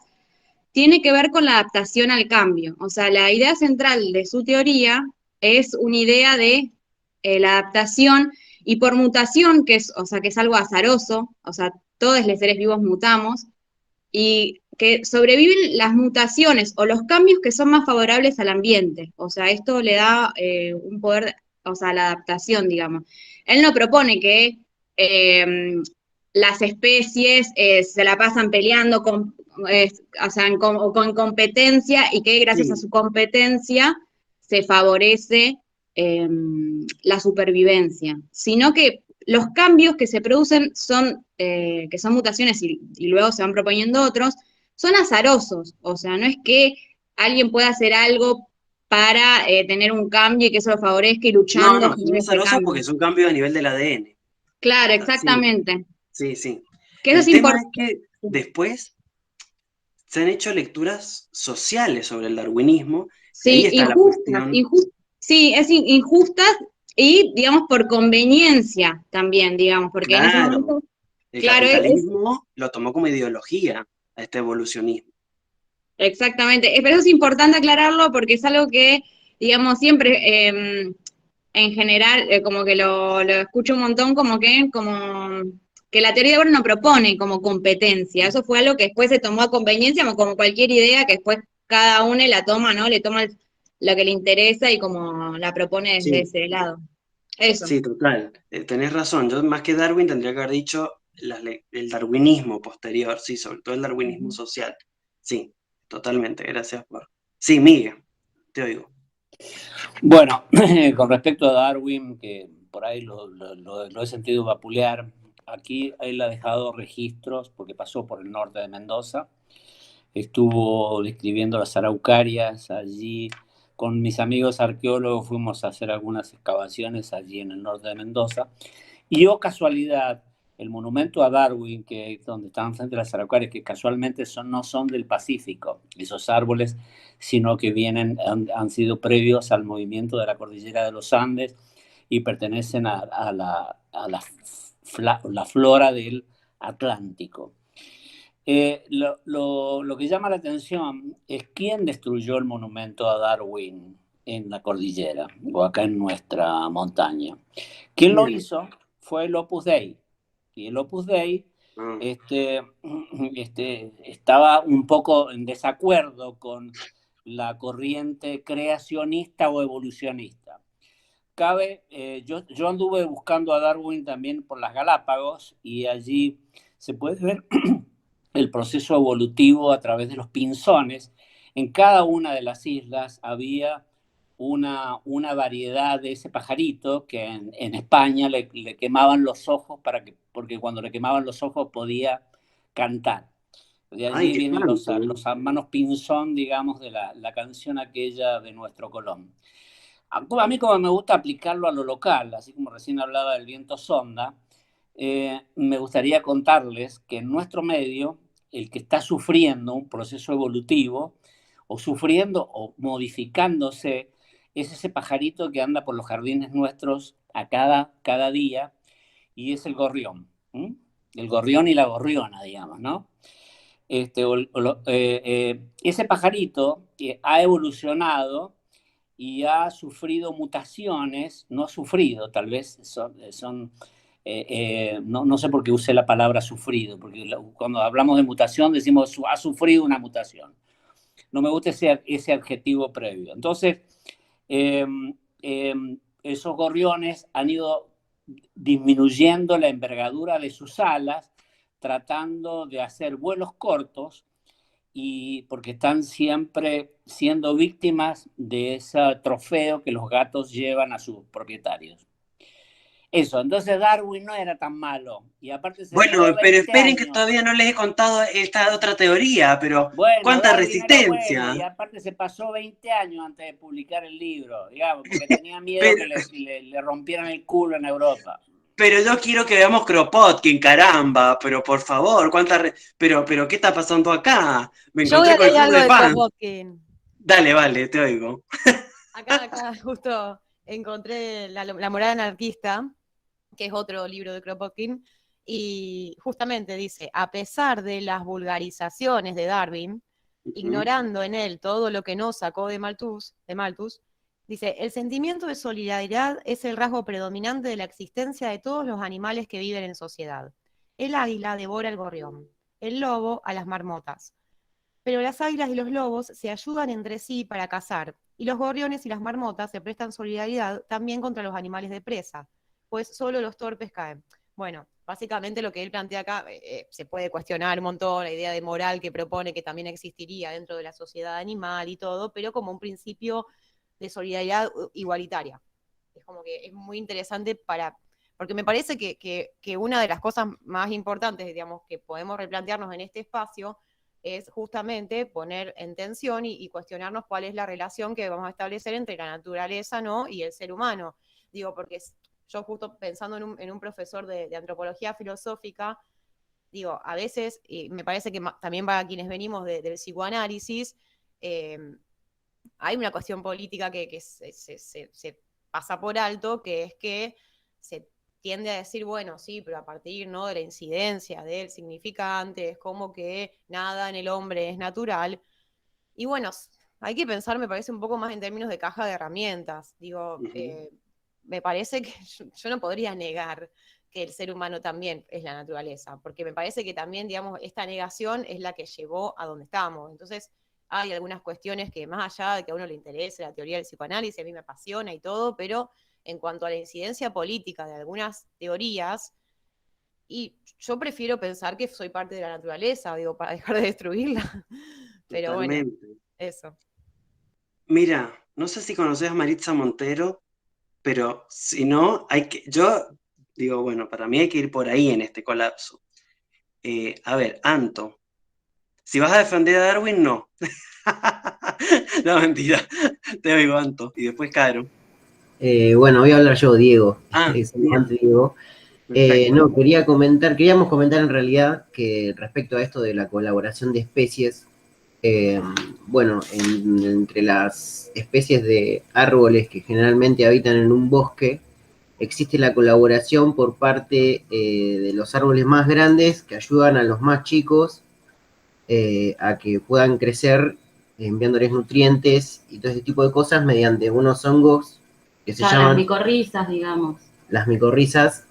tiene que ver con la adaptación al cambio. O sea, la idea central de su teoría es una idea de la adaptación y por mutación, que es algo azaroso, o sea, todos los seres vivos mutamos, y que sobreviven las mutaciones o los cambios que son más favorables al ambiente. O sea, esto le da un poder, o sea, la adaptación, digamos. Él no propone que las especies se la pasan peleando con competencia y que gracias a su competencia se favorece la supervivencia, sino que los cambios que se producen que son mutaciones y luego se van proponiendo otros, son azarosos. O sea, no es que alguien pueda hacer algo para tener un cambio y que eso lo favorezca y luchando No, con son ese azarosos cambio. porque es un cambio a nivel del ADN. Claro, Sí, exactamente. sí. Que eso es El tema es importante. que después se han hecho lecturas sociales sobre el darwinismo, y ahí Sí, está la cuestión. Sí, es injustas y, digamos, por conveniencia también, digamos, porque en ese Claro, momento, el claro, capitalismo lo tomó como ideología a este evolucionismo. exactamente. Pero eso es importante aclararlo porque es algo que, digamos, siempre, en general, como que lo escucho un montón, como que la teoría de Darwin no propone como competencia. Eso fue algo que después se tomó a conveniencia, como cualquier idea que después cada uno la toma, ¿no? Le toma lo que le interesa y como la propone desde Sí, ese lado. Eso. sí, total. Tenés razón. Yo más que Darwin tendría que haber dicho el darwinismo posterior, sí, sobre todo el darwinismo social. Sí, totalmente. Gracias por... Sí, Miguel, te oigo. Bueno, con respecto a Darwin, que por ahí lo he sentido vapulear, aquí él ha dejado registros porque pasó por el norte de Mendoza, estuvo describiendo las araucarias allí. Con mis amigos arqueólogos fuimos a hacer algunas excavaciones allí en el norte de Mendoza. Y oh casualidad, el monumento a Darwin, que es donde están frente a las araucarias, que casualmente no son del Pacífico, esos árboles, sino que han sido previos al movimiento de la cordillera de los Andes y pertenecen a la flora del Atlántico. Lo que llama la atención es quién destruyó el monumento a Darwin en la cordillera o acá en nuestra montaña. ¿Quién lo hizo? Fue el Opus Dei. Y el Opus Dei Ah, estaba un poco en desacuerdo con la corriente creacionista o evolucionista. yo anduve buscando a Darwin también por las Galápagos y allí se puede ver el proceso evolutivo a través de los pinzones. En cada una de las islas había una variedad de ese pajarito que en España le quemaban los ojos porque cuando le quemaban los ojos podía cantar. De Ay, allí qué vienen tanto. los hermanos Pinzón, digamos, de la canción aquella de nuestro Colón. A mí como me gusta aplicarlo a lo local, así como recién hablaba del viento sonda, me gustaría contarles que en nuestro medio, el que está sufriendo un proceso evolutivo, o sufriendo o modificándose, es ese pajarito que anda por los jardines nuestros a cada día, y es el gorrión. ¿Mm? El gorrión y la gorriona, digamos, ¿no? Ese pajarito que ha evolucionado y ha sufrido mutaciones, no ha sufrido, tal vez no sé por qué usé la palabra sufrido, porque cuando hablamos de mutación decimos ha sufrido una mutación. No me gusta ese adjetivo previo. Entonces, eh, eh, esos gorriones han ido disminuyendo la envergadura de sus alas, tratando de hacer vuelos cortos, y porque están siempre siendo víctimas de ese trofeo que los gatos llevan a sus propietarios. Eso, entonces Darwin no era tan malo. Y aparte se Bueno, demoró pero 20 esperen que años. todavía no les he contado esta otra teoría, pero Bueno, ¿cuánta Darwin era bueno resistencia? y aparte se pasó 20 años antes de publicar el libro, digamos, porque tenía miedo Pero, que le rompieran el culo en Europa. pero yo quiero que veamos Kropotkin, caramba, pero por favor, pero ¿qué está pasando acá? Me Yo voy encontré a con el leer club algo de de fans. Kropotkin. Dale, vale, te oigo. Acá justo encontré La moral anarquista, que es otro libro de Kropotkin, y justamente dice, a pesar de las vulgarizaciones de Darwin, ignorando en él todo lo que no sacó de Malthus, dice, el sentimiento de solidaridad es el rasgo predominante de la existencia de todos los animales que viven en sociedad. El águila devora al gorrión, el lobo a las marmotas. Pero las águilas y los lobos se ayudan entre sí para cazar, y los gorriones y las marmotas se prestan solidaridad también contra los animales de presa, pues solo los torpes caen. Bueno, básicamente lo que él plantea acá, se puede cuestionar un montón la idea de moral que propone que también existiría dentro de la sociedad animal y todo, pero como un principio de solidaridad igualitaria. Es como que es muy interesante porque me parece que una de las cosas más importantes, digamos, que podemos replantearnos en este espacio es justamente poner en tensión y cuestionarnos cuál es la relación que vamos a establecer entre la naturaleza, ¿no?, y el ser humano. Digo, porque yo justo pensando en un profesor de antropología filosófica, digo, a veces, y me parece que también para quienes venimos del psicoanálisis, hay una cuestión política que se pasa por alto, que es que se tiende a decir, bueno, sí, pero a partir, ¿no?, de la incidencia del significante, es como que nada en el hombre es natural. Y bueno, hay que pensar, me parece, un poco más en términos de caja de herramientas. Digo, me parece que yo no podría negar que el ser humano también es la naturaleza, porque me parece que también, digamos, esta negación es la que llevó a donde estamos. Entonces, hay algunas cuestiones que más allá de que a uno le interese la teoría del psicoanálisis, a mí me apasiona y todo, pero en cuanto a la incidencia política de algunas teorías, y yo prefiero pensar que soy parte de la naturaleza, digo, para dejar de destruirla. Pero Totalmente. bueno, eso. Mira, no sé si conoces a Maritza Montero, pero si no, yo digo, bueno, para mí hay que ir por ahí en este colapso. A ver, Anto, si vas a defender a Darwin, no. No, mentira, te oigo, Anto, y después Caro. Bueno, voy a hablar yo, Diego. Bien. Diego. Perfecto. No, queríamos comentar en realidad que respecto a esto de la colaboración de especies, bueno, entre las especies de árboles que generalmente habitan en un bosque, existe la colaboración por parte de los árboles más grandes que ayudan a los más chicos a que puedan crecer enviándoles nutrientes y todo ese tipo de cosas mediante unos hongos que se llaman las micorrizas, digamos. Las micorrizas,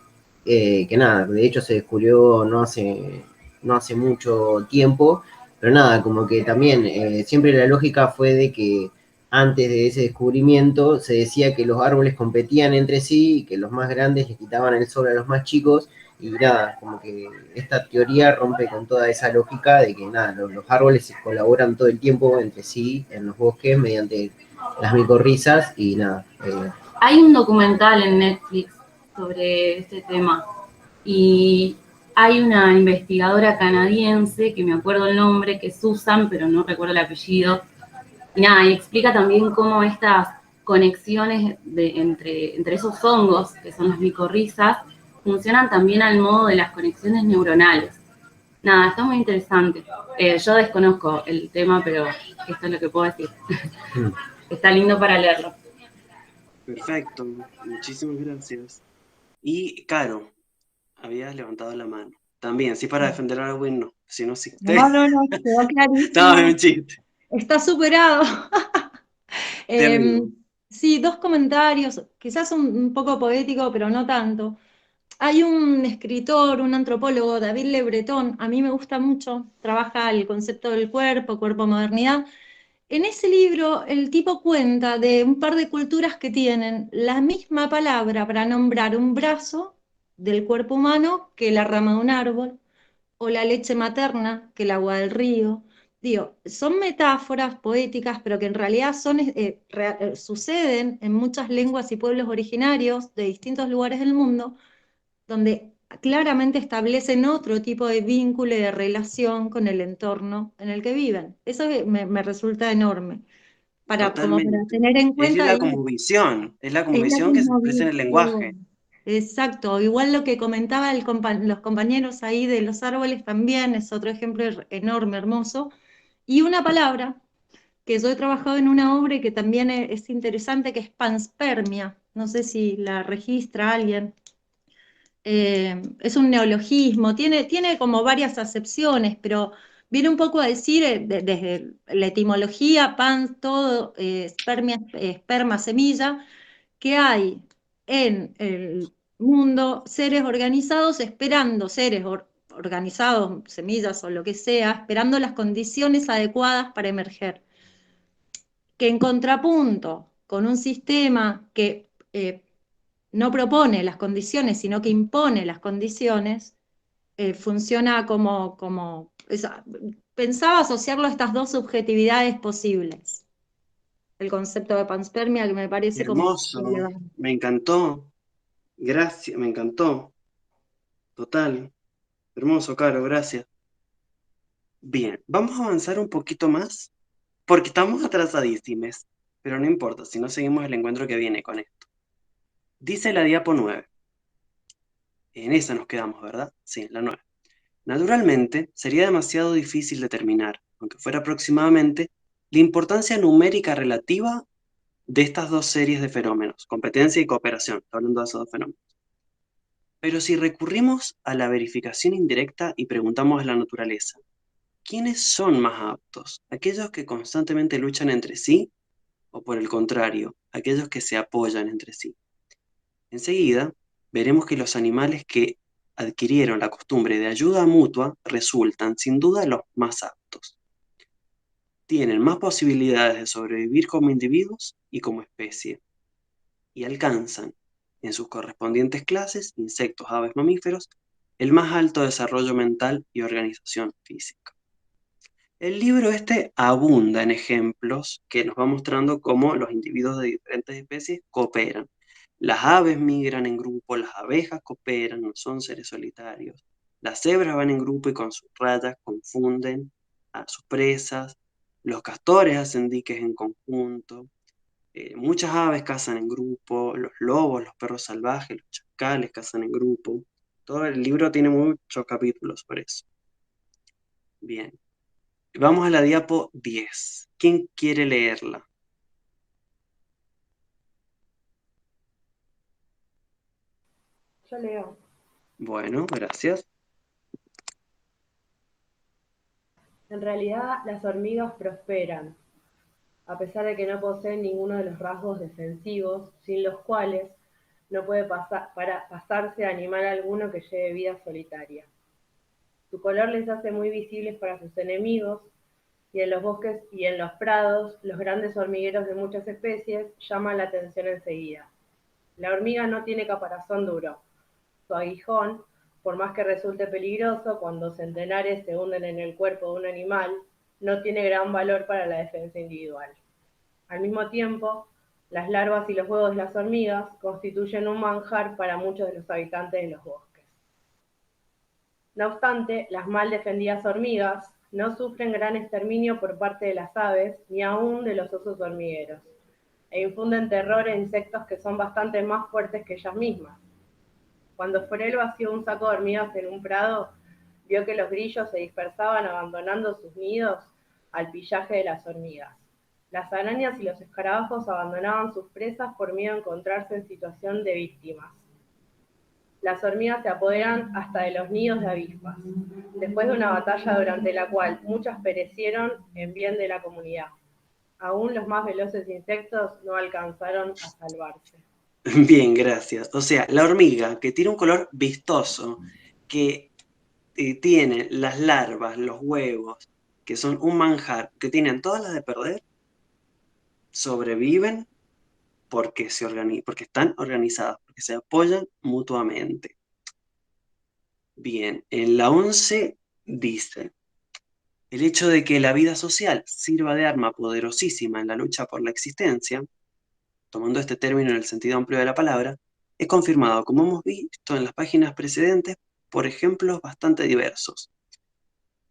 que nada, de hecho se descubrió no hace mucho tiempo, pero nada, como que también siempre la lógica fue de que antes de ese descubrimiento se decía que los árboles competían entre sí y que los más grandes le quitaban el sol a los más chicos y nada, como que esta teoría rompe con toda esa lógica de que nada, los árboles se colaboran todo el tiempo entre sí en los bosques mediante las micorrizas y nada. Hay un documental en Netflix sobre este tema y hay una investigadora canadiense, que me acuerdo el nombre, que es Susan, pero no recuerdo el apellido, y nada, y explica también cómo estas conexiones entre esos hongos, que son las micorrizas, funcionan también al modo de las conexiones neuronales. Nada, está muy interesante. Yo desconozco el tema, pero esto es lo que puedo decir. Está lindo para leerlo. Perfecto, muchísimas gracias. Y Caro, habías levantado la mano. También, sí, para defender a Darwin, no. Si no, sí. No, quedó No, clarísimo. es un chiste. Está superado. Te río. Sí, dos comentarios, quizás un poco poético, pero no tanto. Hay un escritor, un antropólogo, David Le Breton, a mí me gusta mucho, trabaja el concepto del cuerpo, cuerpo-modernidad. En ese libro, el tipo cuenta de un par de culturas que tienen la misma palabra para nombrar un brazo del cuerpo humano que la rama de un árbol, o la leche materna que el agua del río. Digo, son metáforas poéticas, pero que en realidad suceden en muchas lenguas y pueblos originarios de distintos lugares del mundo, donde claramente establecen otro tipo de vínculo y de relación con el entorno en el que viven. Eso me resulta enorme, como para Totalmente. tener en Es cuenta la ahí. cosmovisión, es la Es la cosmovisión que se expresa en el lenguaje. cosmovisión. Exacto, igual lo que comentaba los compañeros ahí de los árboles también es otro ejemplo enorme, hermoso. Y una palabra que yo he trabajado en una obra y que también es interesante, que es panspermia. No sé si la registra alguien. Es un neologismo, tiene como varias acepciones, pero viene un poco a decir, desde la etimología, pan, todo, espermia, esperma, semilla, que hay en el mundo seres organizados esperando, organizados, semillas o lo que sea, esperando las condiciones adecuadas para emerger. Que en contrapunto con un sistema que no propone las condiciones, sino que impone las condiciones, funciona pensaba asociarlo a estas dos subjetividades posibles. El concepto de panspermia, que me parece como Hermoso, me encantó. Gracias, me encantó. Total. Hermoso, Caro, gracias. Bien, vamos a avanzar un poquito más, porque estamos atrasadísimos, pero no importa, si no seguimos el encuentro que viene con esto. Dice la diapo 9. En esa nos quedamos, ¿verdad? Sí, en la 9. Naturalmente, sería demasiado difícil determinar, aunque fuera aproximadamente, la importancia numérica relativa de estas dos series de fenómenos, competencia y cooperación, hablando de esos dos fenómenos. Pero si recurrimos a la verificación indirecta y preguntamos a la naturaleza, ¿quiénes son más aptos? ¿Aquellos que constantemente luchan entre sí o, por el contrario, aquellos que se apoyan entre sí? Enseguida, veremos que los animales que adquirieron la costumbre de ayuda mutua resultan, sin duda, los más aptos. Tienen más posibilidades de sobrevivir como individuos y como especie, y alcanzan, en sus correspondientes clases, insectos, aves, mamíferos, el más alto desarrollo mental y organización física. El libro este abunda en ejemplos que nos va mostrando cómo los individuos de diferentes especies cooperan. Las aves migran en grupo, las abejas cooperan, no son seres solitarios. Las cebras van en grupo y con sus rayas confunden a sus presas. Los castores hacen diques en conjunto. Muchas aves cazan en grupo, los lobos, los perros salvajes, los chacales cazan en grupo. Todo el libro tiene muchos capítulos por eso. Bien. Vamos a la diapo 10. ¿Quién quiere leerla? Yo leo. Bueno, gracias. En realidad, las hormigas prosperan, a pesar de que no poseen ninguno de los rasgos defensivos, sin los cuales no puede pasarse a animal alguno que lleve vida solitaria. Su color les hace muy visibles para sus enemigos, y en los bosques y en los prados, los grandes hormigueros de muchas especies llaman la atención enseguida. La hormiga no tiene caparazón duro. Su aguijón, por más que resulte peligroso cuando centenares se hunden en el cuerpo de un animal, no tiene gran valor para la defensa individual. Al mismo tiempo, las larvas y los huevos de las hormigas constituyen un manjar para muchos de los habitantes de los bosques. No obstante, las mal defendidas hormigas no sufren gran exterminio por parte de las aves ni aún de los osos hormigueros, e infunden terror en insectos que son bastante más fuertes que ellas mismas. Cuando Forel vació un saco de hormigas en un prado, vio que los grillos se dispersaban abandonando sus nidos al pillaje de las hormigas. Las arañas y los escarabajos abandonaban sus presas por miedo a encontrarse en situación de víctimas. Las hormigas se apoderan hasta de los nidos de avispas, después de una batalla durante la cual muchas perecieron en bien de la comunidad. Aún los más veloces insectos no alcanzaron a salvarse. Bien, gracias. O sea, la hormiga, que tiene un color vistoso, que tiene las larvas, los huevos, que son un manjar, que tienen todas las de perder, sobreviven porque están organizadas, porque se apoyan mutuamente. Bien, en la 11 dice, el hecho de que la vida social sirva de arma poderosísima en la lucha por la existencia, tomando este término en el sentido amplio de la palabra, es confirmado, como hemos visto en las páginas precedentes, por ejemplos bastante diversos.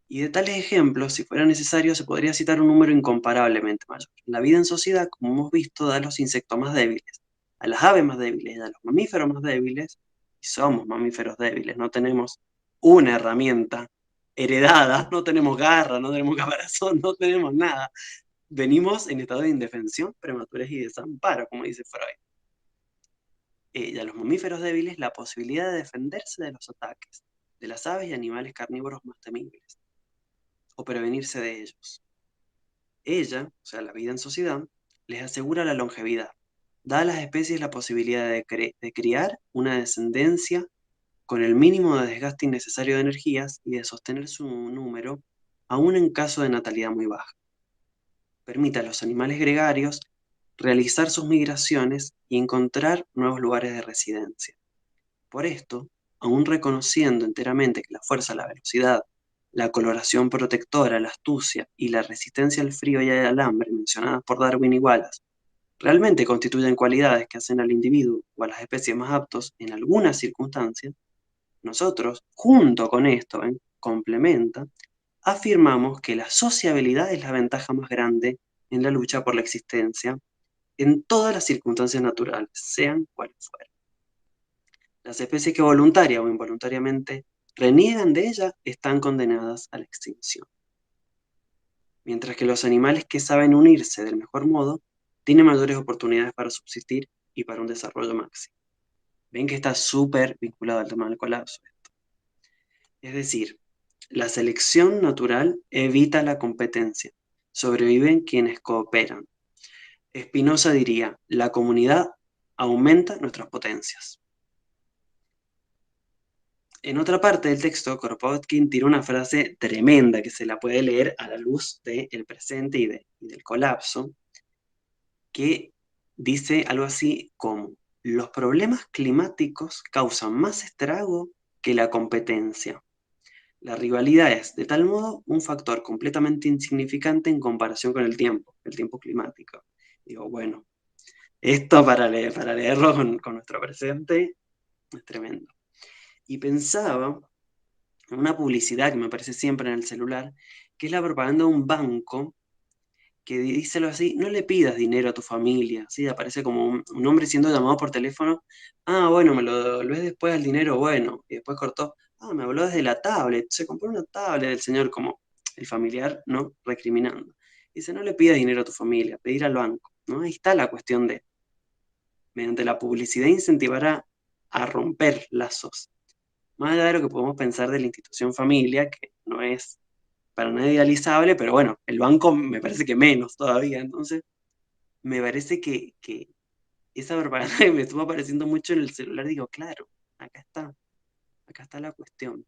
Y de tales ejemplos, si fuera necesario, se podría citar un número incomparablemente mayor. La vida en sociedad, como hemos visto, da a los insectos más débiles, a las aves más débiles, a los mamíferos más débiles, y somos mamíferos débiles, no tenemos una herramienta heredada, no tenemos garra, no tenemos caparazón, no tenemos nada. Venimos en estado de indefensión, prematurez y desamparo, como dice Freud. Y a los mamíferos débiles la posibilidad de defenderse de los ataques de las aves y animales carnívoros más temibles, o prevenirse de ellos. Ella, o sea, la vida en sociedad, les asegura la longevidad, da a las especies la posibilidad de criar una descendencia con el mínimo de desgaste innecesario de energías y de sostener su número, aún en caso de natalidad muy baja. Permite a los animales gregarios realizar sus migraciones y encontrar nuevos lugares de residencia. Por esto, aún reconociendo enteramente que la fuerza, la velocidad, la coloración protectora, la astucia y la resistencia al frío y al hambre mencionadas por Darwin y Wallace realmente constituyen cualidades que hacen al individuo o a las especies más aptos en algunas circunstancias, nosotros, junto con esto, complementa, afirmamos que la sociabilidad es la ventaja más grande en la lucha por la existencia en todas las circunstancias naturales, sean cuales fueran. Las especies que voluntaria o involuntariamente reniegan de ella están condenadas a la extinción. Mientras que los animales que saben unirse del mejor modo tienen mayores oportunidades para subsistir y para un desarrollo máximo. Ven que está súper vinculado al tema del colapso esto. Es decir, la selección natural evita la competencia. Sobreviven quienes cooperan. Spinoza diría, la comunidad aumenta nuestras potencias. En otra parte del texto, Kropotkin tira una frase tremenda que se la puede leer a la luz del presente y del colapso, que dice algo así como, los problemas climáticos causan más estrago que la competencia. La rivalidad es, de tal modo, un factor completamente insignificante en comparación con el tiempo climático. Digo, bueno, esto para leerlo con nuestro presente es tremendo. Y pensaba en una publicidad que me aparece siempre en el celular, que es la propaganda de un banco que dice algo así, no le pidas dinero a tu familia, ¿sí? Aparece como un hombre siendo llamado por teléfono, bueno, me lo devolvés después al dinero, bueno, y después cortó, me habló desde la tablet, se compró una tablet del señor, como el familiar, ¿no? Recriminando. Dice, no le pidas dinero a tu familia, pedir al banco, ¿no? Ahí está la cuestión de, mediante la publicidad incentivar a romper lazos. Más allá de lo que podemos pensar de la institución familia, que no es para nada idealizable, pero bueno, el banco me parece que menos todavía, entonces me parece que esa propaganda que me estuvo apareciendo mucho en el celular, digo, claro, acá está la cuestión.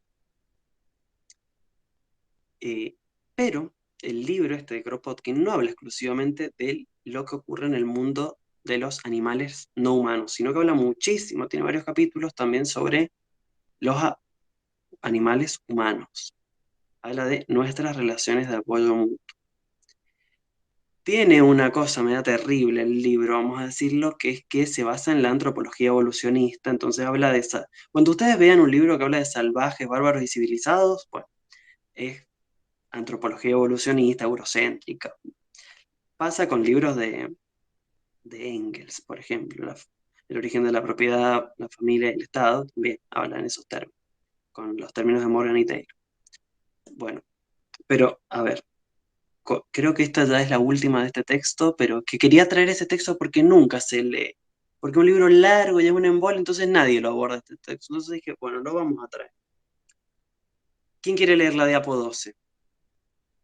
Pero el libro este de Kropotkin no habla exclusivamente de lo que ocurre en el mundo de los animales no humanos, sino que habla muchísimo, tiene varios capítulos también sobre los animales humanos. Habla de nuestras relaciones de apoyo mutuo. Tiene una cosa media terrible el libro, vamos a decirlo, que es que se basa en la antropología evolucionista, entonces habla de esa... Cuando ustedes vean un libro que habla de salvajes, bárbaros y civilizados, bueno, es antropología evolucionista, eurocéntrica. Pasa con libros de Engels, por ejemplo, el origen de la propiedad, la familia y el Estado, también hablan en esos términos, con los términos de Morgan y Taylor. Bueno, pero a ver, creo que esta ya es la última de este texto, pero que quería traer ese texto porque nunca se lee. Porque es un libro largo y es un embole, entonces nadie lo aborda este texto. Entonces dije, bueno, lo vamos a traer. ¿Quién quiere leer la de Apo 12?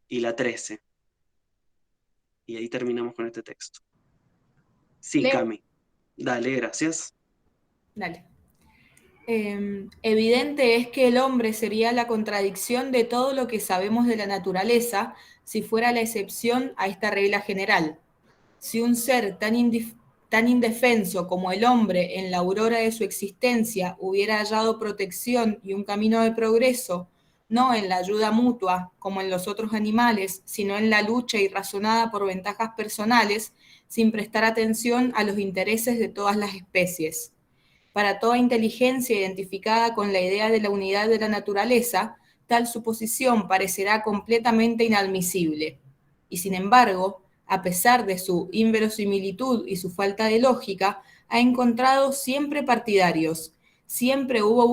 Y la 13. Y ahí terminamos con este texto. Sí, Leo. Cami. Dale, gracias. Dale. Evidente es que el hombre sería la contradicción de todo lo que sabemos de la naturaleza si fuera la excepción a esta regla general. Si un ser tan indefenso como el hombre en la aurora de su existencia hubiera hallado protección y un camino de progreso, no en la ayuda mutua como en los otros animales, sino en la lucha irrazonada por ventajas personales, sin prestar atención a los intereses de todas las especies. Para toda inteligencia identificada con la idea de la unidad de la naturaleza, tal suposición parecerá completamente inadmisible. Y sin embargo, a pesar de su inverosimilitud y su falta de lógica, ha encontrado siempre partidarios. Siempre hubo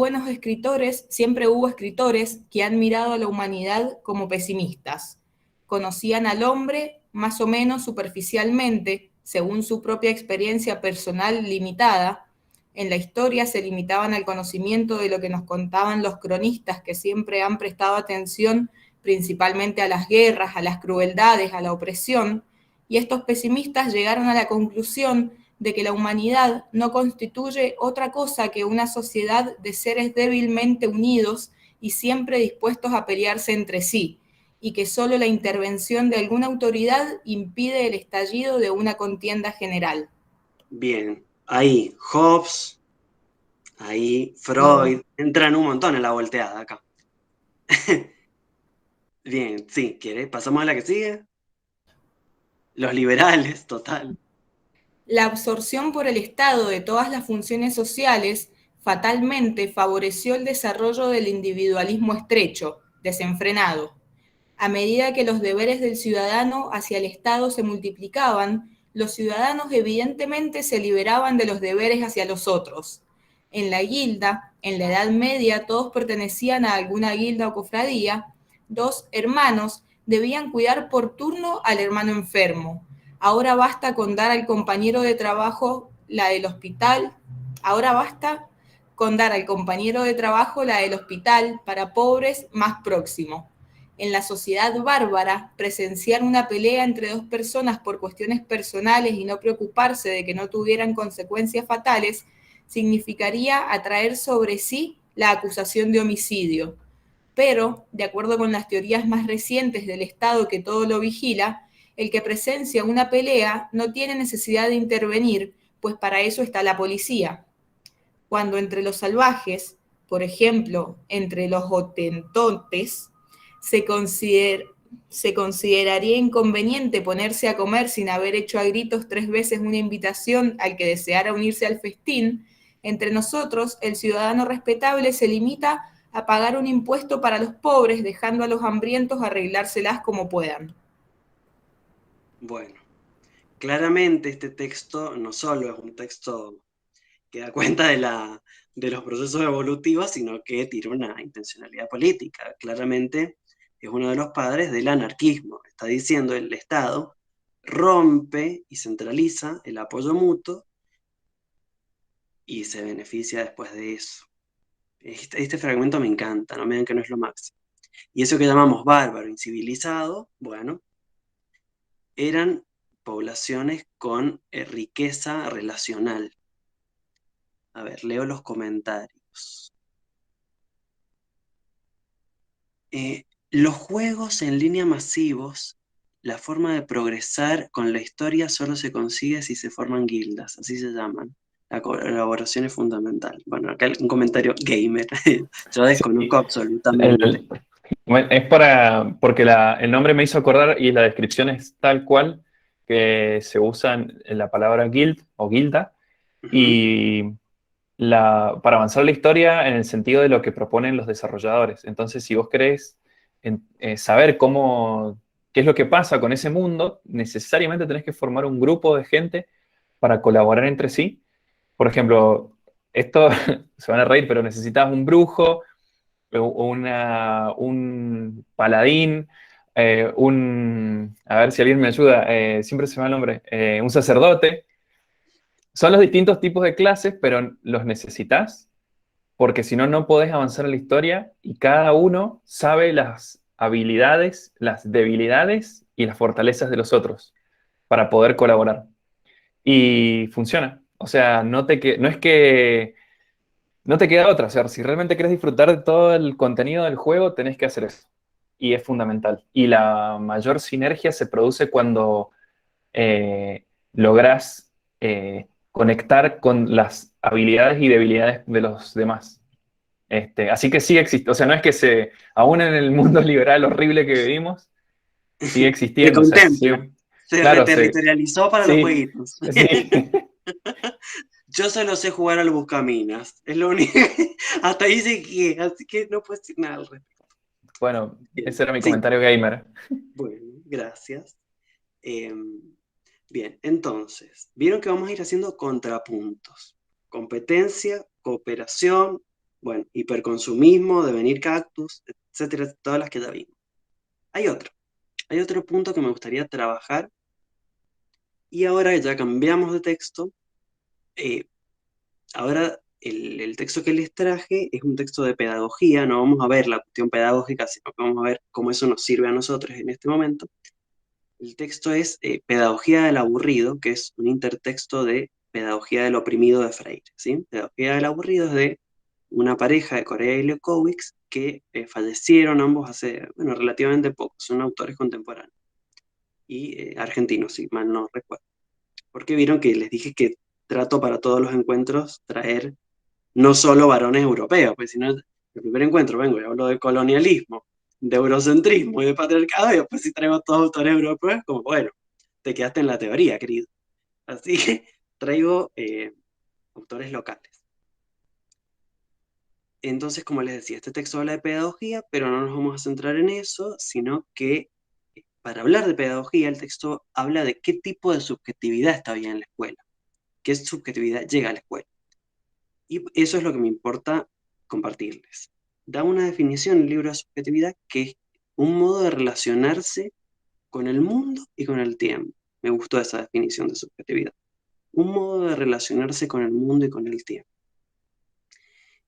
escritores que han mirado a la humanidad como pesimistas. Conocían al hombre más o menos superficialmente, según su propia experiencia personal limitada. En la historia se limitaban al conocimiento de lo que nos contaban los cronistas, que siempre han prestado atención principalmente a las guerras, a las crueldades, a la opresión, y estos pesimistas llegaron a la conclusión de que la humanidad no constituye otra cosa que una sociedad de seres débilmente unidos y siempre dispuestos a pelearse entre sí, y que solo la intervención de alguna autoridad impide el estallido de una contienda general. Bien, ahí Hobbes, ahí Freud, entran un montón en la volteada acá. Bien, sí, ¿quieres? ¿Pasamos a la que sigue? Los liberales, total. La absorción por el Estado de todas las funciones sociales fatalmente favoreció el desarrollo del individualismo estrecho, desenfrenado. A medida que los deberes del ciudadano hacia el Estado se multiplicaban, los ciudadanos evidentemente se liberaban de los deberes hacia los otros. En la guilda, en la Edad Media, todos pertenecían a alguna guilda o cofradía. Dos hermanos debían cuidar por turno al hermano enfermo. Ahora basta con dar al compañero de trabajo la del hospital. Ahora basta con dar al compañero de trabajo la del hospital para pobres más próximo. En la sociedad bárbara, presenciar una pelea entre dos personas por cuestiones personales y no preocuparse de que no tuvieran consecuencias fatales significaría atraer sobre sí la acusación de homicidio. Pero, de acuerdo con las teorías más recientes del Estado que todo lo vigila, el que presencia una pelea no tiene necesidad de intervenir, pues para eso está la policía. Cuando entre los salvajes, por ejemplo, entre los hotentotes, se consideraría inconveniente ponerse a comer sin haber hecho a gritos 3 veces una invitación al que deseara unirse al festín, entre nosotros el ciudadano respetable se limita a pagar un impuesto para los pobres, dejando a los hambrientos arreglárselas como puedan. Bueno, claramente este texto no solo es un texto que da cuenta de los procesos evolutivos, sino que tiene una intencionalidad política. Claramente es uno de los padres del anarquismo. Está diciendo el Estado rompe y centraliza el apoyo mutuo y se beneficia después de eso. Este fragmento me encanta, no me digan que no es lo máximo. Y eso que llamamos bárbaro, incivilizado, bueno, eran poblaciones con riqueza relacional. A ver, leo los comentarios. Los juegos en línea masivos, la forma de progresar con la historia solo se consigue si se forman guildas, así se llaman. La colaboración es fundamental. Bueno, acá un comentario gamer. Yo desconozco absolutamente. Bueno, es porque el nombre me hizo acordar y la descripción es tal cual que se usa en la palabra guild o guilda y para avanzar la historia en el sentido de lo que proponen los desarrolladores. Entonces, si vos querés saber qué es lo que pasa con ese mundo, necesariamente tenés que formar un grupo de gente para colaborar entre sí. Por ejemplo, esto se van a reír, pero necesitas un brujo, un paladín, a ver si alguien me ayuda, siempre se me va el nombre, un sacerdote. Son los distintos tipos de clases, pero los necesitas porque si no, no podés avanzar en la historia y cada uno sabe las habilidades, las debilidades y las fortalezas de los otros para poder colaborar. Y funciona. O sea, no es que no te queda otra. O sea, si realmente querés disfrutar de todo el contenido del juego, tenés que hacer eso. Y es fundamental. Y la mayor sinergia se produce cuando lográs conectar con las habilidades y debilidades de los demás. Así que sí existe, o sea, no es que aún en el mundo liberal horrible que vivimos, sigue Se existiendo. contempla. Se Claro, reterritorializó para los sí, jueguitos. sí. Yo solo sé jugar al Buscaminas. Es lo único. Hasta ahí llegué, así que no puedo decir nada al respecto. Bueno, Bien. ese era mi Sí. comentario gamer. Bueno, gracias. Bien, entonces, vieron que vamos a ir haciendo contrapuntos. Competencia, cooperación, bueno, hiperconsumismo, devenir cactus, etcétera, todas las que ya vimos. Hay otro punto que me gustaría trabajar, y ahora ya cambiamos de texto. Ahora el texto que les traje es un texto de pedagogía, no vamos a ver la cuestión pedagógica, sino que vamos a ver cómo eso nos sirve a nosotros en este momento. El texto es Pedagogía del Aburrido, que es un intertexto de Pedagogía del Oprimido de Freire, ¿sí? Pedagogía del Aburrido es de una pareja de Corea y Leukowicz que fallecieron ambos hace, bueno, relativamente poco, son autores contemporáneos y argentinos, si mal no recuerdo. Porque vieron que les dije que trato para todos los encuentros traer no solo varones europeos, pues si no, el primer encuentro vengo y hablo de colonialismo, de eurocentrismo y de patriarcado, y después si traigo todos autores europeos, como bueno, te quedaste en la teoría, querido. Así que traigo autores locales. Entonces, como les decía, este texto habla de pedagogía, pero no nos vamos a centrar en eso, sino que para hablar de pedagogía, el texto habla de qué tipo de subjetividad está bien en la escuela, qué subjetividad llega a la escuela. Y eso es lo que me importa compartirles. Da una definición el libro de subjetividad que es un modo de relacionarse con el mundo y con el tiempo. Me gustó esa definición de subjetividad. Un modo de relacionarse con el mundo y con el tiempo.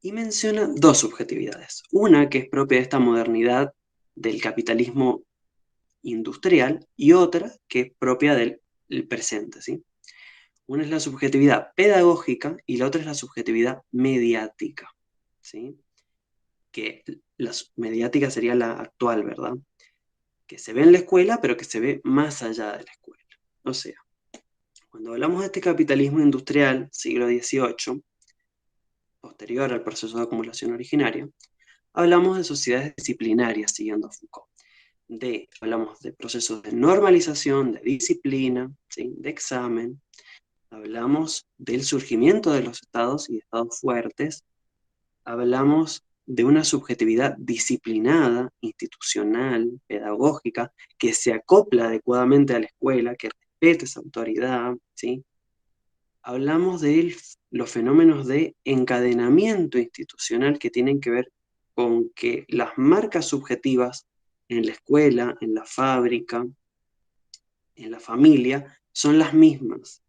Y menciona dos subjetividades. Una que es propia de esta modernidad del capitalismo industrial y otra que es propia del presente, ¿sí? Una es la subjetividad pedagógica y la otra es la subjetividad mediática, ¿sí? Que la mediática sería la actual, ¿verdad? Que se ve en la escuela, pero que se ve más allá de la escuela. O sea, cuando hablamos de este capitalismo industrial, siglo XVIII, posterior al proceso de acumulación originaria, hablamos de sociedades disciplinarias, siguiendo a Foucault. Hablamos de procesos de normalización, de disciplina, ¿sí? De examen. Hablamos del surgimiento de los estados y de estados fuertes. Hablamos de una subjetividad disciplinada, institucional, pedagógica, que se acopla adecuadamente a la escuela, que respete esa autoridad, ¿sí? Hablamos de los fenómenos de encadenamiento institucional que tienen que ver con que las marcas subjetivas en la escuela, en la fábrica, en la familia, son las mismas,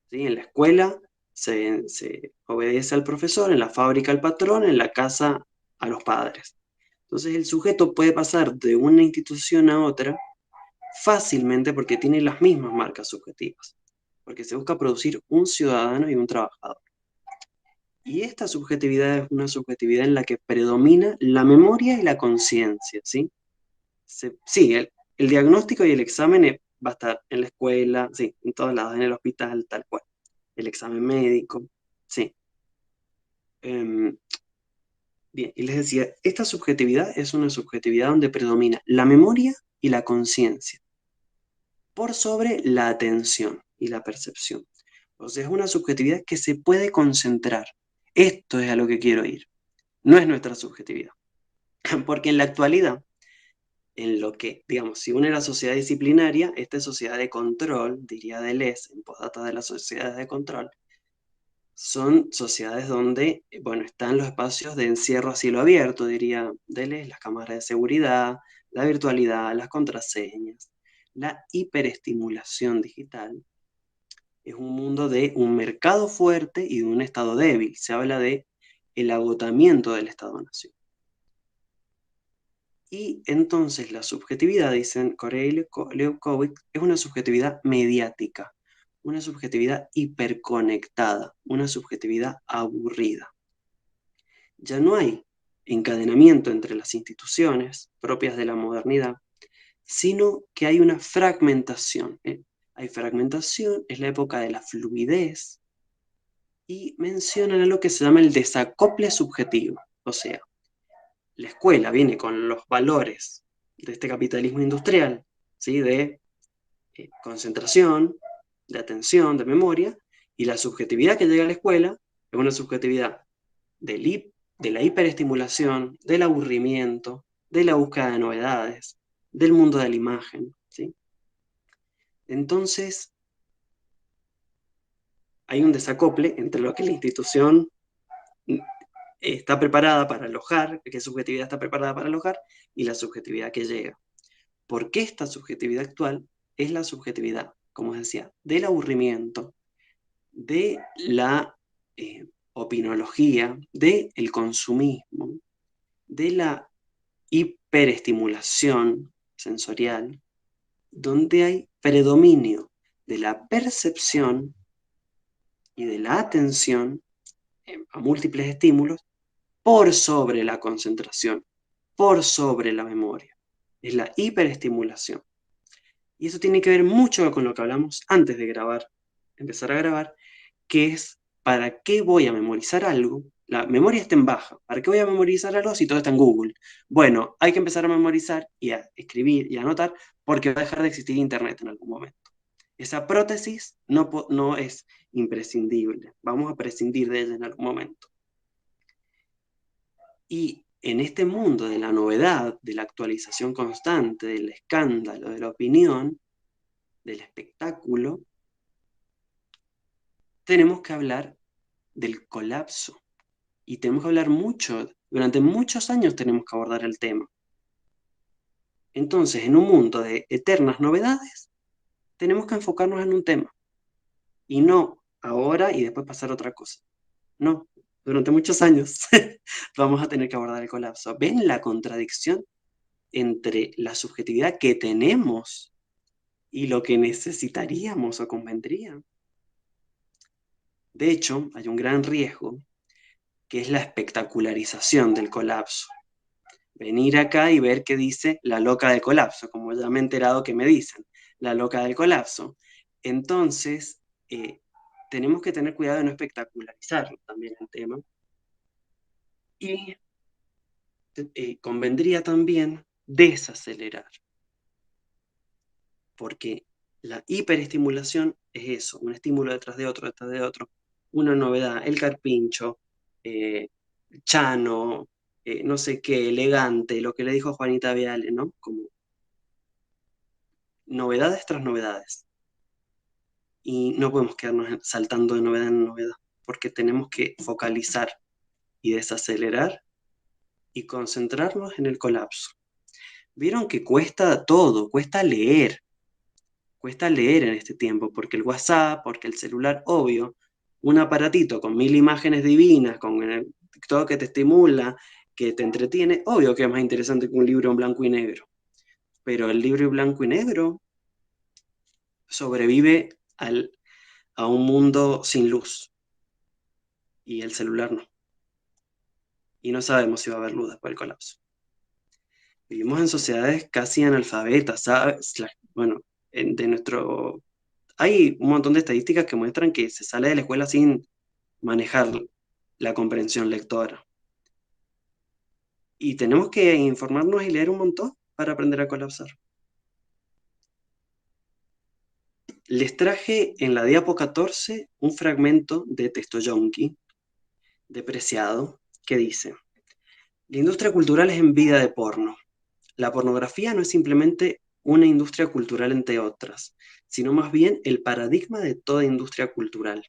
¿sí? En la escuela se obedece al profesor, en la fábrica al patrón, en la casa a los padres. Entonces el sujeto puede pasar de una institución a otra fácilmente porque tiene las mismas marcas subjetivas, porque se busca producir un ciudadano y un trabajador. Y esta subjetividad es una subjetividad en la que predomina la memoria y la conciencia, ¿sí? sí, el diagnóstico y el examen va a estar en la escuela, sí, en todos lados, en el hospital, tal cual. El examen médico, sí. Bien, y les decía, esta subjetividad es una subjetividad donde predomina la memoria y la conciencia, por sobre la atención y la percepción. O sea, es una subjetividad que se puede concentrar. Esto es a lo que quiero ir. No es nuestra subjetividad. Porque en la actualidad, en lo que, digamos, si una era sociedad disciplinaria, esta es sociedad de control, diría Deleuze, en Postdata de las sociedades de control, son sociedades donde, bueno, están los espacios de encierro a cielo abierto, diría Deleuze, las cámaras de seguridad, la virtualidad, las contraseñas, la hiperestimulación digital. Es un mundo de un mercado fuerte y de un Estado débil. Se habla de el agotamiento del Estado-nación. Y entonces la subjetividad, dicen Corey y Leukovic, es una subjetividad mediática, una subjetividad hiperconectada, una subjetividad aburrida. Ya no hay encadenamiento entre las instituciones propias de la modernidad, sino que hay una fragmentación. Hay fragmentación, es la época de la fluidez, y mencionan a lo que se llama el desacople subjetivo, o sea, la escuela viene con los valores de este capitalismo industrial, ¿sí? De concentración, de atención, de memoria, y la subjetividad que llega a la escuela es una subjetividad de la hiperestimulación, del aburrimiento, de la búsqueda de novedades, del mundo de la imagen, ¿sí? Entonces, hay un desacople entre lo que la institución está preparada para alojar, qué subjetividad está preparada para alojar, y la subjetividad que llega. Porque esta subjetividad actual es la subjetividad, como os decía, del aburrimiento, de la opinología, del consumismo, de la hiperestimulación sensorial, donde hay predominio de la percepción y de la atención a múltiples estímulos por sobre la concentración, por sobre la memoria. Es la hiperestimulación. Y eso tiene que ver mucho con lo que hablamos antes de grabar, empezar a grabar, que es ¿para qué voy a memorizar algo? La memoria está en baja. ¿Para qué voy a memorizar algo si todo está en Google? Bueno, hay que empezar a memorizar y a escribir y a anotar porque va a dejar de existir Internet en algún momento. Esa prótesis no es imprescindible. Vamos a prescindir de ella en algún momento. Y en este mundo de la novedad, de la actualización constante, del escándalo, de la opinión, del espectáculo, tenemos que hablar del colapso. Y tenemos que hablar mucho, durante muchos años tenemos que abordar el tema. Entonces, en un mundo de eternas novedades, tenemos que enfocarnos en un tema. Y no ahora y después pasar a otra cosa. No, durante muchos años vamos a tener que abordar el colapso. ¿Ven la contradicción entre la subjetividad que tenemos y lo que necesitaríamos o convendría? De hecho, hay un gran riesgo, que es la espectacularización del colapso. Venir acá y ver qué dice la loca del colapso, como ya me he enterado que me dicen, la loca del colapso. Entonces, tenemos que tener cuidado de no espectacularizar también el tema. Y convendría también desacelerar, porque la hiperestimulación es eso, un estímulo detrás de otro, una novedad, el carpincho, Chano, no sé qué, elegante, lo que le dijo Juanita Viale, ¿no? Como novedades tras novedades. Y no podemos quedarnos saltando de novedad en novedad, porque tenemos que focalizar y desacelerar y concentrarnos en el colapso. Vieron que cuesta todo, cuesta leer en este tiempo, porque el WhatsApp, porque el celular, obvio, un aparatito con 1000 imágenes divinas, con el TikTok que te estimula, que te entretiene, obvio que es más interesante que un libro en blanco y negro. Pero el libro en blanco y negro sobrevive a un mundo sin luz. Y el celular no. Y no sabemos si va a haber luz después del colapso. Vivimos en sociedades casi analfabetas, ¿sabes? Bueno, hay un montón de estadísticas que muestran que se sale de la escuela sin manejar la comprensión lectora. Y tenemos que informarnos y leer un montón para aprender a colapsar. Les traje en la diapo 14 un fragmento de texto yonki, de Preciado, que dice: la industria cultural es en vida de porno. La pornografía no es simplemente una industria cultural entre otras, sino más bien el paradigma de toda industria cultural.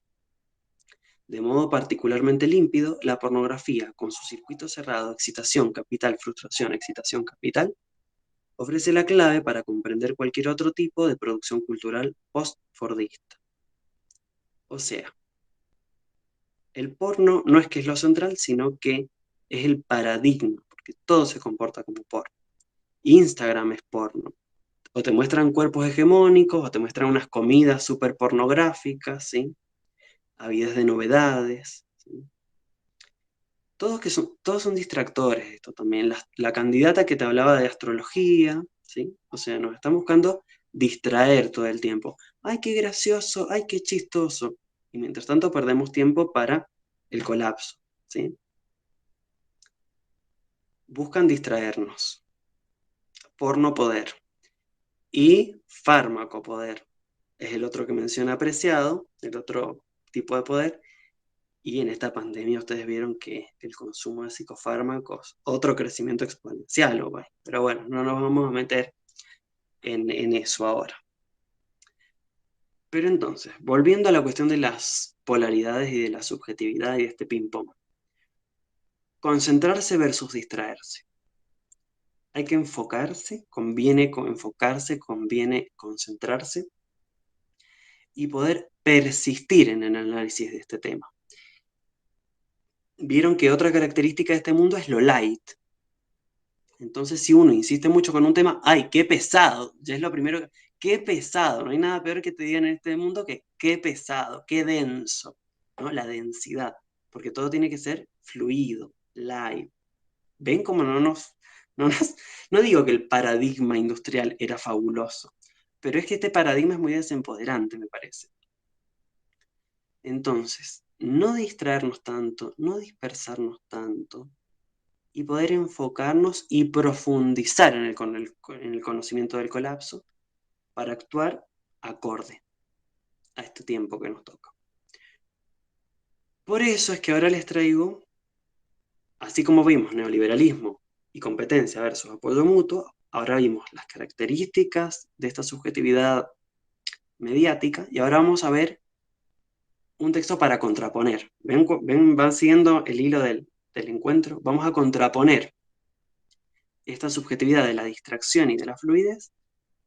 De modo particularmente límpido, la pornografía, con su circuito cerrado, excitación, capital, frustración, excitación, capital, ofrece la clave para comprender cualquier otro tipo de producción cultural post-fordista. O sea, el porno no es que es lo central, sino que es el paradigma, porque todo se comporta como porno. Instagram es porno. O te muestran cuerpos hegemónicos, o te muestran unas comidas súper pornográficas, ¿sí? Habidas de novedades, ¿sí? Todos son distractores, esto también. La candidata que te hablaba de astrología, ¿sí? O sea, nos están buscando distraer todo el tiempo. ¡Ay, qué gracioso! ¡Ay, qué chistoso! Y mientras tanto perdemos tiempo para el colapso, ¿sí? Buscan distraernos. Porno poder. Y fármaco poder. Es el otro que menciona Preciado, el otro tipo de poder. Y en esta pandemia ustedes vieron que el consumo de psicofármacos, otro crecimiento exponencial, pero bueno, no nos vamos a meter en eso ahora. Pero entonces, volviendo a la cuestión de las polaridades y de la subjetividad y de este ping-pong. Concentrarse versus distraerse. Hay que enfocarse, conviene enfocarse, conviene concentrarse y poder persistir en el análisis de este tema. Vieron que otra característica de este mundo es lo light. Entonces, si uno insiste mucho con un tema, ¡ay, qué pesado! Ya es lo primero, ¡qué pesado! No hay nada peor que te digan en este mundo que ¡qué pesado! ¡Qué denso! ¿No? La densidad, porque todo tiene que ser fluido, light. ¿Ven cómo no digo que el paradigma industrial era fabuloso, pero es que este paradigma es muy desempoderante, me parece. Entonces, no distraernos tanto, no dispersarnos tanto, y poder enfocarnos y profundizar en el conocimiento del colapso para actuar acorde a este tiempo que nos toca. Por eso es que ahora les traigo, así como vimos neoliberalismo y competencia versus apoyo mutuo, ahora vimos las características de esta subjetividad mediática y ahora vamos a ver un texto para contraponer. Van siguiendo el hilo del encuentro. Vamos a contraponer esta subjetividad de la distracción y de la fluidez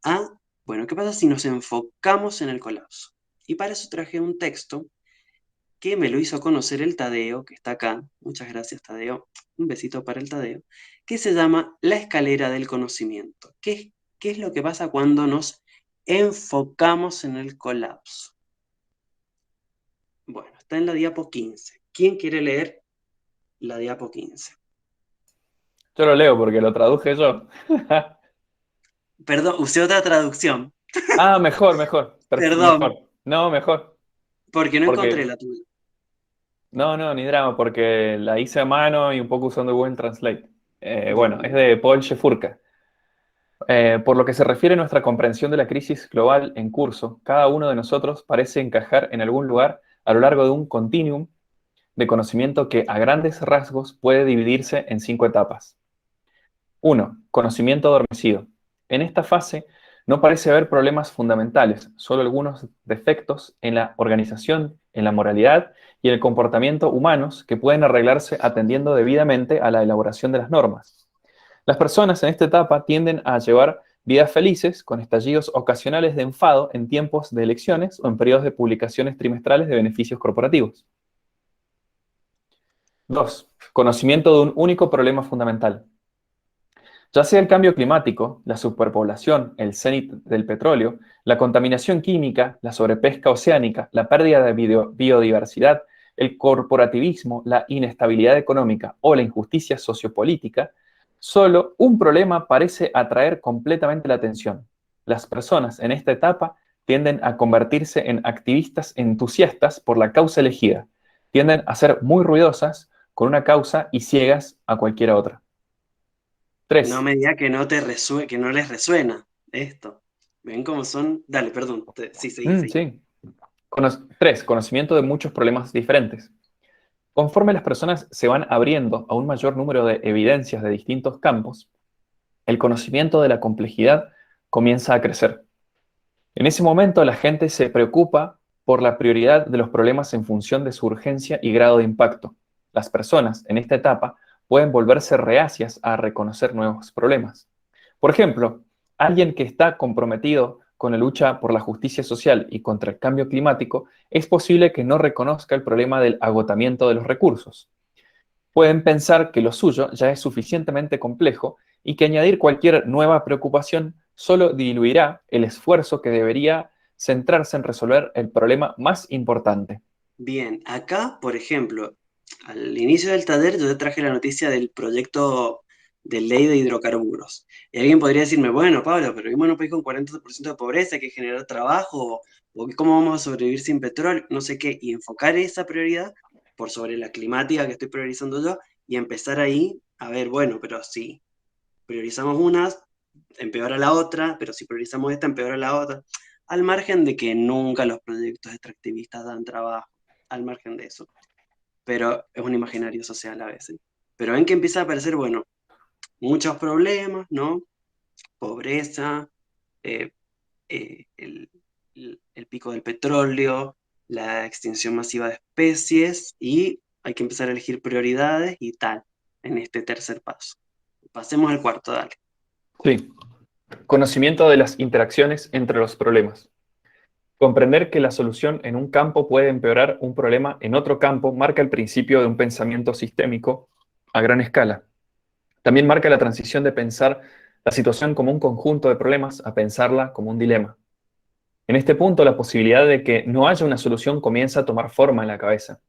a, bueno, ¿qué pasa si nos enfocamos en el colapso? Y para eso traje un texto que me lo hizo conocer el Tadeo, que está acá. Muchas gracias, Tadeo. Un besito para el Tadeo. Que se llama La escalera del conocimiento. ¿Qué es lo que pasa cuando nos enfocamos en el colapso? Bueno, está en la diapo 15. ¿Quién quiere leer la diapo 15? Yo lo leo porque lo traduje yo. Perdón, usé otra traducción. Ah, mejor. Perdón. Mejor. No, mejor. Porque no encontré la tuya. No, ni drama, porque la hice a mano y un poco usando Google Translate. Bueno, es de Paul Shefurka. Por lo que se refiere a nuestra comprensión de la crisis global en curso, cada uno de nosotros parece encajar en algún lugar a lo largo de un continuum de conocimiento que a grandes rasgos puede dividirse en 5 etapas. 1. Conocimiento adormecido. En esta fase no parece haber problemas fundamentales, solo algunos defectos en la organización, en la moralidad y el comportamiento humanos que pueden arreglarse atendiendo debidamente a la elaboración de las normas. Las personas en esta etapa tienden a llevar vidas felices con estallidos ocasionales de enfado en tiempos de elecciones o en periodos de publicaciones trimestrales de beneficios corporativos. 2. Conocimiento de un único problema fundamental. Ya sea el cambio climático, la superpoblación, el cenit del petróleo, la contaminación química, la sobrepesca oceánica, la pérdida de biodiversidad, el corporativismo, la inestabilidad económica o la injusticia sociopolítica, Solo un problema parece atraer completamente la atención. Las personas en esta etapa tienden a convertirse en activistas entusiastas por la causa elegida. Tienden a ser muy ruidosas con una causa y ciegas a cualquier otra. 3. No me diga que no que no les resuena esto. ¿Ven cómo son? Dale, perdón. Sí, seguí. Sí. 3. Conocimiento de muchos problemas diferentes. Conforme las personas se van abriendo a un mayor número de evidencias de distintos campos, el conocimiento de la complejidad comienza a crecer. En ese momento la gente se preocupa por la prioridad de los problemas en función de su urgencia y grado de impacto. Las personas en esta etapa pueden volverse reacias a reconocer nuevos problemas. Por ejemplo, alguien que está comprometido con la lucha por la justicia social y contra el cambio climático, es posible que no reconozca el problema del agotamiento de los recursos. Pueden pensar que lo suyo ya es suficientemente complejo y que añadir cualquier nueva preocupación solo diluirá el esfuerzo que debería centrarse en resolver el problema más importante. Bien, acá, por ejemplo, al inicio del taller yo te traje la noticia del proyecto de ley de hidrocarburos. Y alguien podría decirme, bueno, Pablo, pero vivimos en un país con 40% de pobreza, hay que generar trabajo, o cómo vamos a sobrevivir sin petróleo, no sé qué, y enfocar esa prioridad por sobre la climática que estoy priorizando yo, y empezar ahí a ver, bueno, pero si priorizamos unas, empeora la otra, pero si priorizamos esta, empeora la otra, al margen de que nunca los proyectos extractivistas dan trabajo, al margen de eso. Pero es un imaginario social a veces. Pero ven que empieza a aparecer, bueno, muchos problemas, ¿no? Pobreza, el pico del petróleo, la extinción masiva de especies, y hay que empezar a elegir prioridades y tal, en este tercer paso. Pasemos al cuarto, dale. Sí. Conocimiento de las interacciones entre los problemas. Comprender que la solución en un campo puede empeorar un problema en otro campo marca el principio de un pensamiento sistémico a gran escala. También marca la transición de pensar la situación como un conjunto de problemas a pensarla como un dilema. En este punto, la posibilidad de que no haya una solución comienza a tomar forma en la cabeza.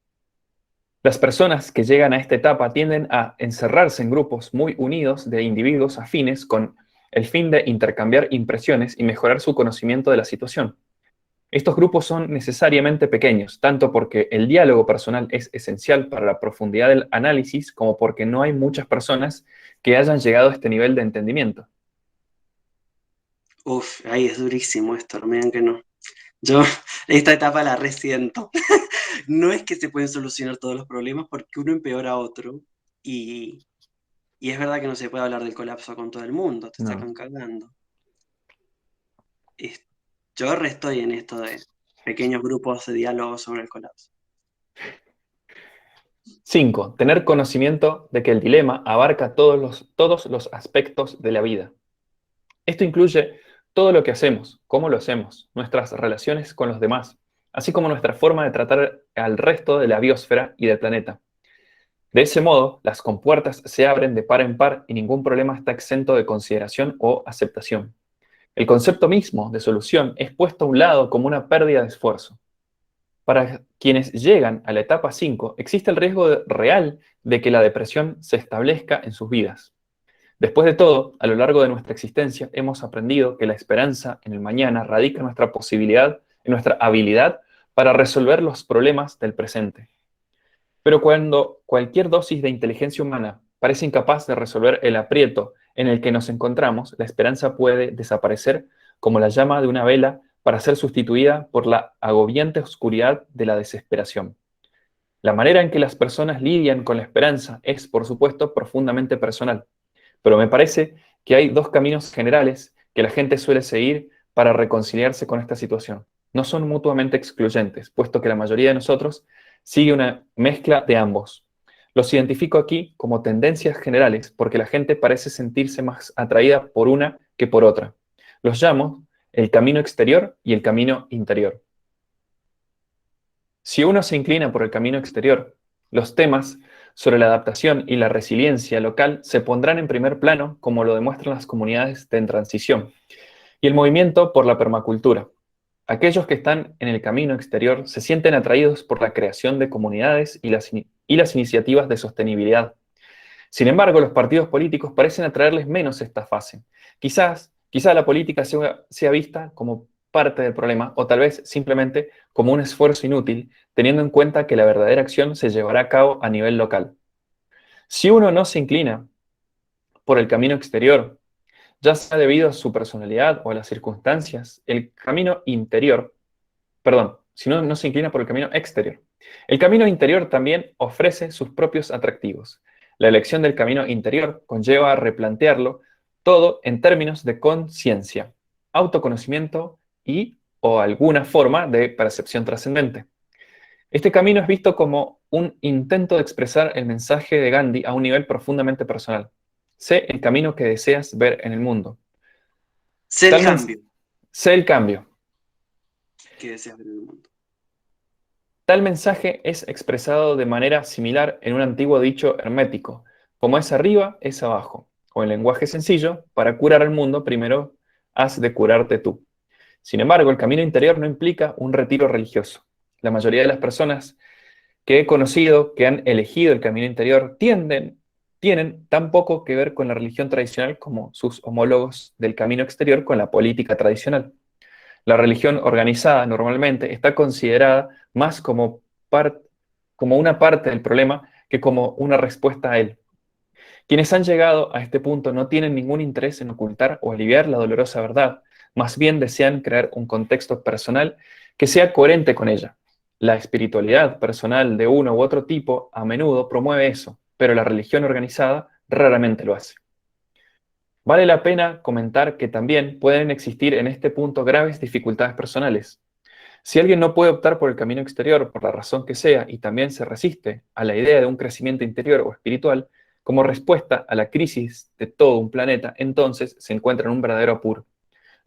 Las personas que llegan a esta etapa tienden a encerrarse en grupos muy unidos de individuos afines con el fin de intercambiar impresiones y mejorar su conocimiento de la situación. Estos grupos son necesariamente pequeños, tanto porque el diálogo personal es esencial para la profundidad del análisis, como porque no hay muchas personas que hayan llegado a este nivel de entendimiento. Uf, ahí es durísimo esto, miren que no. Yo esta etapa la resiento. No es que se pueden solucionar todos los problemas porque uno empeora a otro. Y es verdad que no se puede hablar del colapso con todo el mundo, te sacan cagando. Yo estoy en esto de pequeños grupos de diálogo sobre el colapso. 5. Tener conocimiento de que el dilema abarca todos los aspectos de la vida. Esto incluye todo lo que hacemos, cómo lo hacemos, nuestras relaciones con los demás, así como nuestra forma de tratar al resto de la biosfera y del planeta. De ese modo, las compuertas se abren de par en par y ningún problema está exento de consideración o aceptación. El concepto mismo de solución es puesto a un lado como una pérdida de esfuerzo. Para quienes llegan a la etapa 5, existe el riesgo real de que la depresión se establezca en sus vidas. Después de todo, a lo largo de nuestra existencia hemos aprendido que la esperanza en el mañana radica en nuestra habilidad para resolver los problemas del presente. Pero cuando cualquier dosis de inteligencia humana parece incapaz de resolver el aprieto en el que nos encontramos, la esperanza puede desaparecer como la llama de una vela para ser sustituida por la agobiante oscuridad de la desesperación. La manera en que las personas lidian con la esperanza es, por supuesto, profundamente personal, pero me parece que hay dos caminos generales que la gente suele seguir para reconciliarse con esta situación. No son mutuamente excluyentes, puesto que la mayoría de nosotros sigue una mezcla de ambos. Los identifico aquí como tendencias generales porque la gente parece sentirse más atraída por una que por otra. Los llamo el camino exterior y el camino interior. Si uno se inclina por el camino exterior, los temas sobre la adaptación y la resiliencia local se pondrán en primer plano, como lo demuestran las comunidades de transición, y el movimiento por la permacultura. Aquellos que están en el camino exterior se sienten atraídos por la creación de comunidades y las iniciativas de sostenibilidad. Sin embargo, los partidos políticos parecen atraerles menos esta fase. Quizá la política sea vista como parte del problema, o tal vez simplemente como un esfuerzo inútil, teniendo en cuenta que la verdadera acción se llevará a cabo a nivel local. Si uno no se inclina por el camino exterior, ya sea debido a su personalidad o a las circunstancias, el camino interior, perdón, si no se inclina por el camino exterior. El camino interior también ofrece sus propios atractivos. La elección del camino interior conlleva a replantearlo todo en términos de conciencia, autoconocimiento o alguna forma de percepción trascendente. Este camino es visto como un intento de expresar el mensaje de Gandhi a un nivel profundamente personal. Sé el camino que deseas ver en el mundo. Sé el cambio Sé el cambio. que deseas ver en el mundo. Tal mensaje es expresado de manera similar en un antiguo dicho hermético, como es arriba, es abajo, o en lenguaje sencillo, para curar al mundo, primero has de curarte tú. Sin embargo, el camino interior no implica un retiro religioso. La mayoría de las personas que he conocido que han elegido el camino interior tienen tan poco que ver con la religión tradicional como sus homólogos del camino exterior con la política tradicional. La religión organizada normalmente está considerada más como una parte del problema que como una respuesta a él. Quienes han llegado a este punto no tienen ningún interés en ocultar o aliviar la dolorosa verdad, más bien desean crear un contexto personal que sea coherente con ella. La espiritualidad personal de uno u otro tipo a menudo promueve eso, pero la religión organizada raramente lo hace. Vale la pena comentar que también pueden existir en este punto graves dificultades personales. Si alguien no puede optar por el camino exterior por la razón que sea y también se resiste a la idea de un crecimiento interior o espiritual, como respuesta a la crisis de todo un planeta, entonces se encuentra en un verdadero apuro.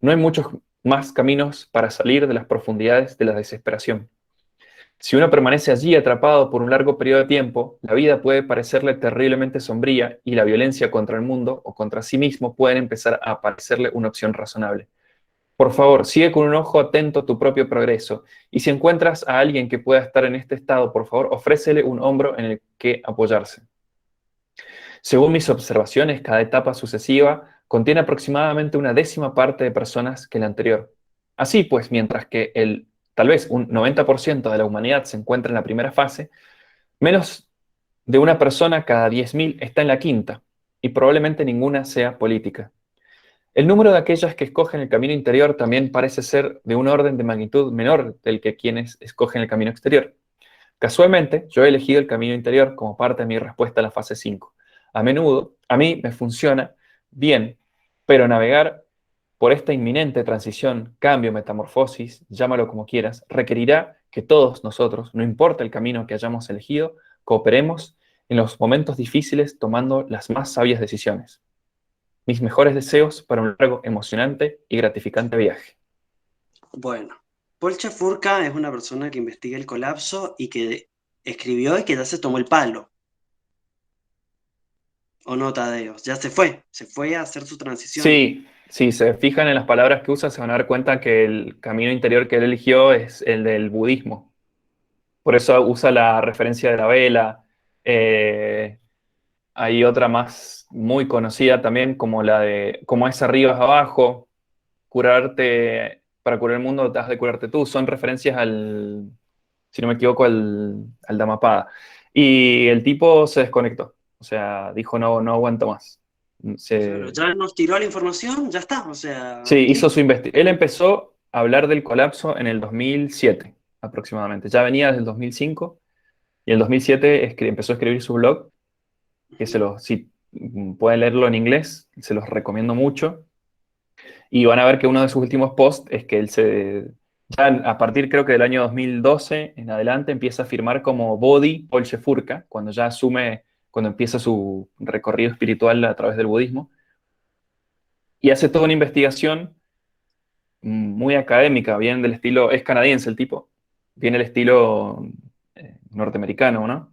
No hay muchos más caminos para salir de las profundidades de la desesperación. Si uno permanece allí atrapado por un largo periodo de tiempo, la vida puede parecerle terriblemente sombría y la violencia contra el mundo o contra sí mismo puede empezar a parecerle una opción razonable. Por favor, sigue con un ojo atento a tu propio progreso y si encuentras a alguien que pueda estar en este estado, por favor, ofrécele un hombro en el que apoyarse. Según mis observaciones, cada etapa sucesiva contiene aproximadamente una décima parte de personas que la anterior. Así pues, mientras que tal vez un 90% de la humanidad se encuentra en la primera fase, menos de una persona cada 10.000 está en la quinta, y probablemente ninguna sea política. El número de aquellas que escogen el camino interior también parece ser de un orden de magnitud menor del que quienes escogen el camino exterior. Casualmente, yo he elegido el camino interior como parte de mi respuesta a la fase 5. A menudo, a mí me funciona bien, pero navegar por esta inminente transición, cambio, metamorfosis, llámalo como quieras, requerirá que todos nosotros, no importa el camino que hayamos elegido, cooperemos en los momentos difíciles tomando las más sabias decisiones. Mis mejores deseos para un largo, emocionante y gratificante viaje. Bueno, Polcha Furka es una persona que investiga el colapso y que escribió y que ya se tomó el palo. ¿O no, Tadeo? Ya se fue a hacer su transición. Sí, si se fijan en las palabras que usa, se van a dar cuenta que el camino interior que él eligió es el del budismo. Por eso usa la referencia de la vela. Hay otra más muy conocida también, como la de como es arriba es abajo, para curar el mundo te has de curarte tú. Son referencias si no me equivoco, al Dhammapada. Y el tipo se desconectó. O sea, dijo no aguanto más. Pero ya nos tiró la información, ya está. O sea, Sí, hizo su investigación. Él empezó a hablar del colapso en el 2007, aproximadamente. Ya venía desde el 2005 y en el 2007 empezó a escribir su blog, que si pueden leerlo en inglés, se los recomiendo mucho. Y van a ver que uno de sus últimos posts es que ya a partir creo que del año 2012 en adelante empieza a firmar como Bodhi Polche Furka, cuando empieza su recorrido espiritual a través del budismo. Y hace toda una investigación muy académica, bien del estilo, es canadiense el tipo, viene el estilo norteamericano, ¿no?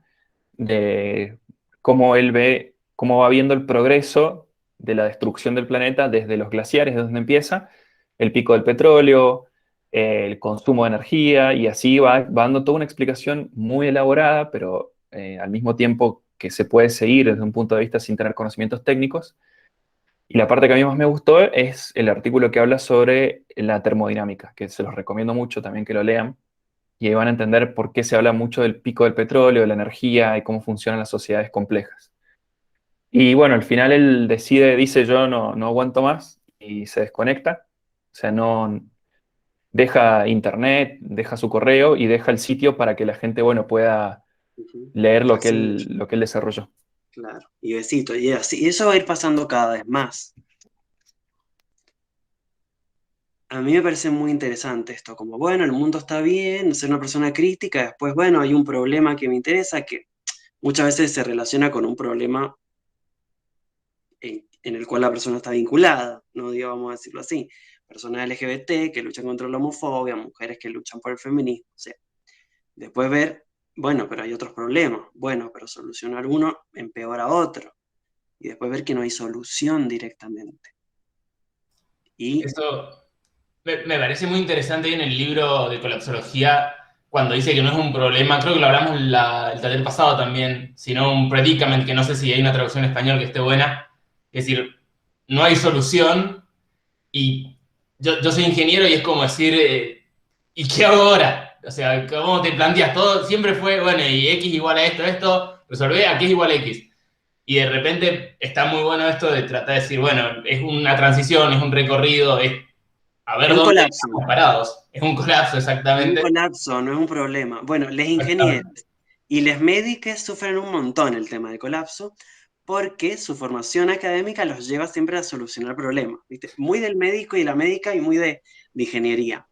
De cómo él ve, cómo va viendo el progreso de la destrucción del planeta desde los glaciares, de donde empieza, el pico del petróleo, el consumo de energía, y así va dando toda una explicación muy elaborada, pero al mismo tiempo que se puede seguir desde un punto de vista sin tener conocimientos técnicos. Y la parte que a mí más me gustó es el artículo que habla sobre la termodinámica, que se los recomiendo mucho también que lo lean, y ahí van a entender por qué se habla mucho del pico del petróleo, de la energía y cómo funcionan las sociedades complejas. Y bueno, al final él dice yo no aguanto más, y se desconecta, o sea, no deja internet, deja su correo y deja el sitio para que la gente, bueno, pueda Ujú. leer lo que Así él, mismo, lo que él desarrolló. claro. Y besito, y así, y eso va a ir pasando cada vez más. A mí me parece muy interesante esto, como, bueno, el mundo está bien, ser una persona crítica, después, bueno, hay un problema que me interesa, que muchas veces se relaciona con un problema en el cual la persona está vinculada, no digo, vamos a decirlo así, personas LGBT que luchan contra la homofobia, mujeres que luchan por el feminismo, o sea, después ver, bueno, pero hay otros problemas, bueno, pero solucionar uno empeora otro, y después ver que no hay solución directamente. Y Eso me parece muy interesante en el libro de colapsología, cuando dice que no es un problema, creo que lo hablamos el taller pasado también, sino un predicament, que no sé si hay una traducción en español que esté buena, es decir, no hay solución, y yo soy ingeniero y es como decir, ¿y qué hago ahora? O sea, ¿cómo te planteas todo? Siempre fue, bueno, y X igual a esto, resolvé, aquí es igual a X. Y de repente está muy bueno esto de tratar de decir, bueno, es una transición, es un recorrido, es a ver es un dónde colapso, estamos parados. Es un colapso, es un exactamente. colapso, no es un problema. Bueno, les ingenieros y les médicos sufren un montón el tema del colapso, porque su formación académica los lleva siempre a solucionar problemas, ¿viste? Muy del médico y la médica y muy de ingeniería.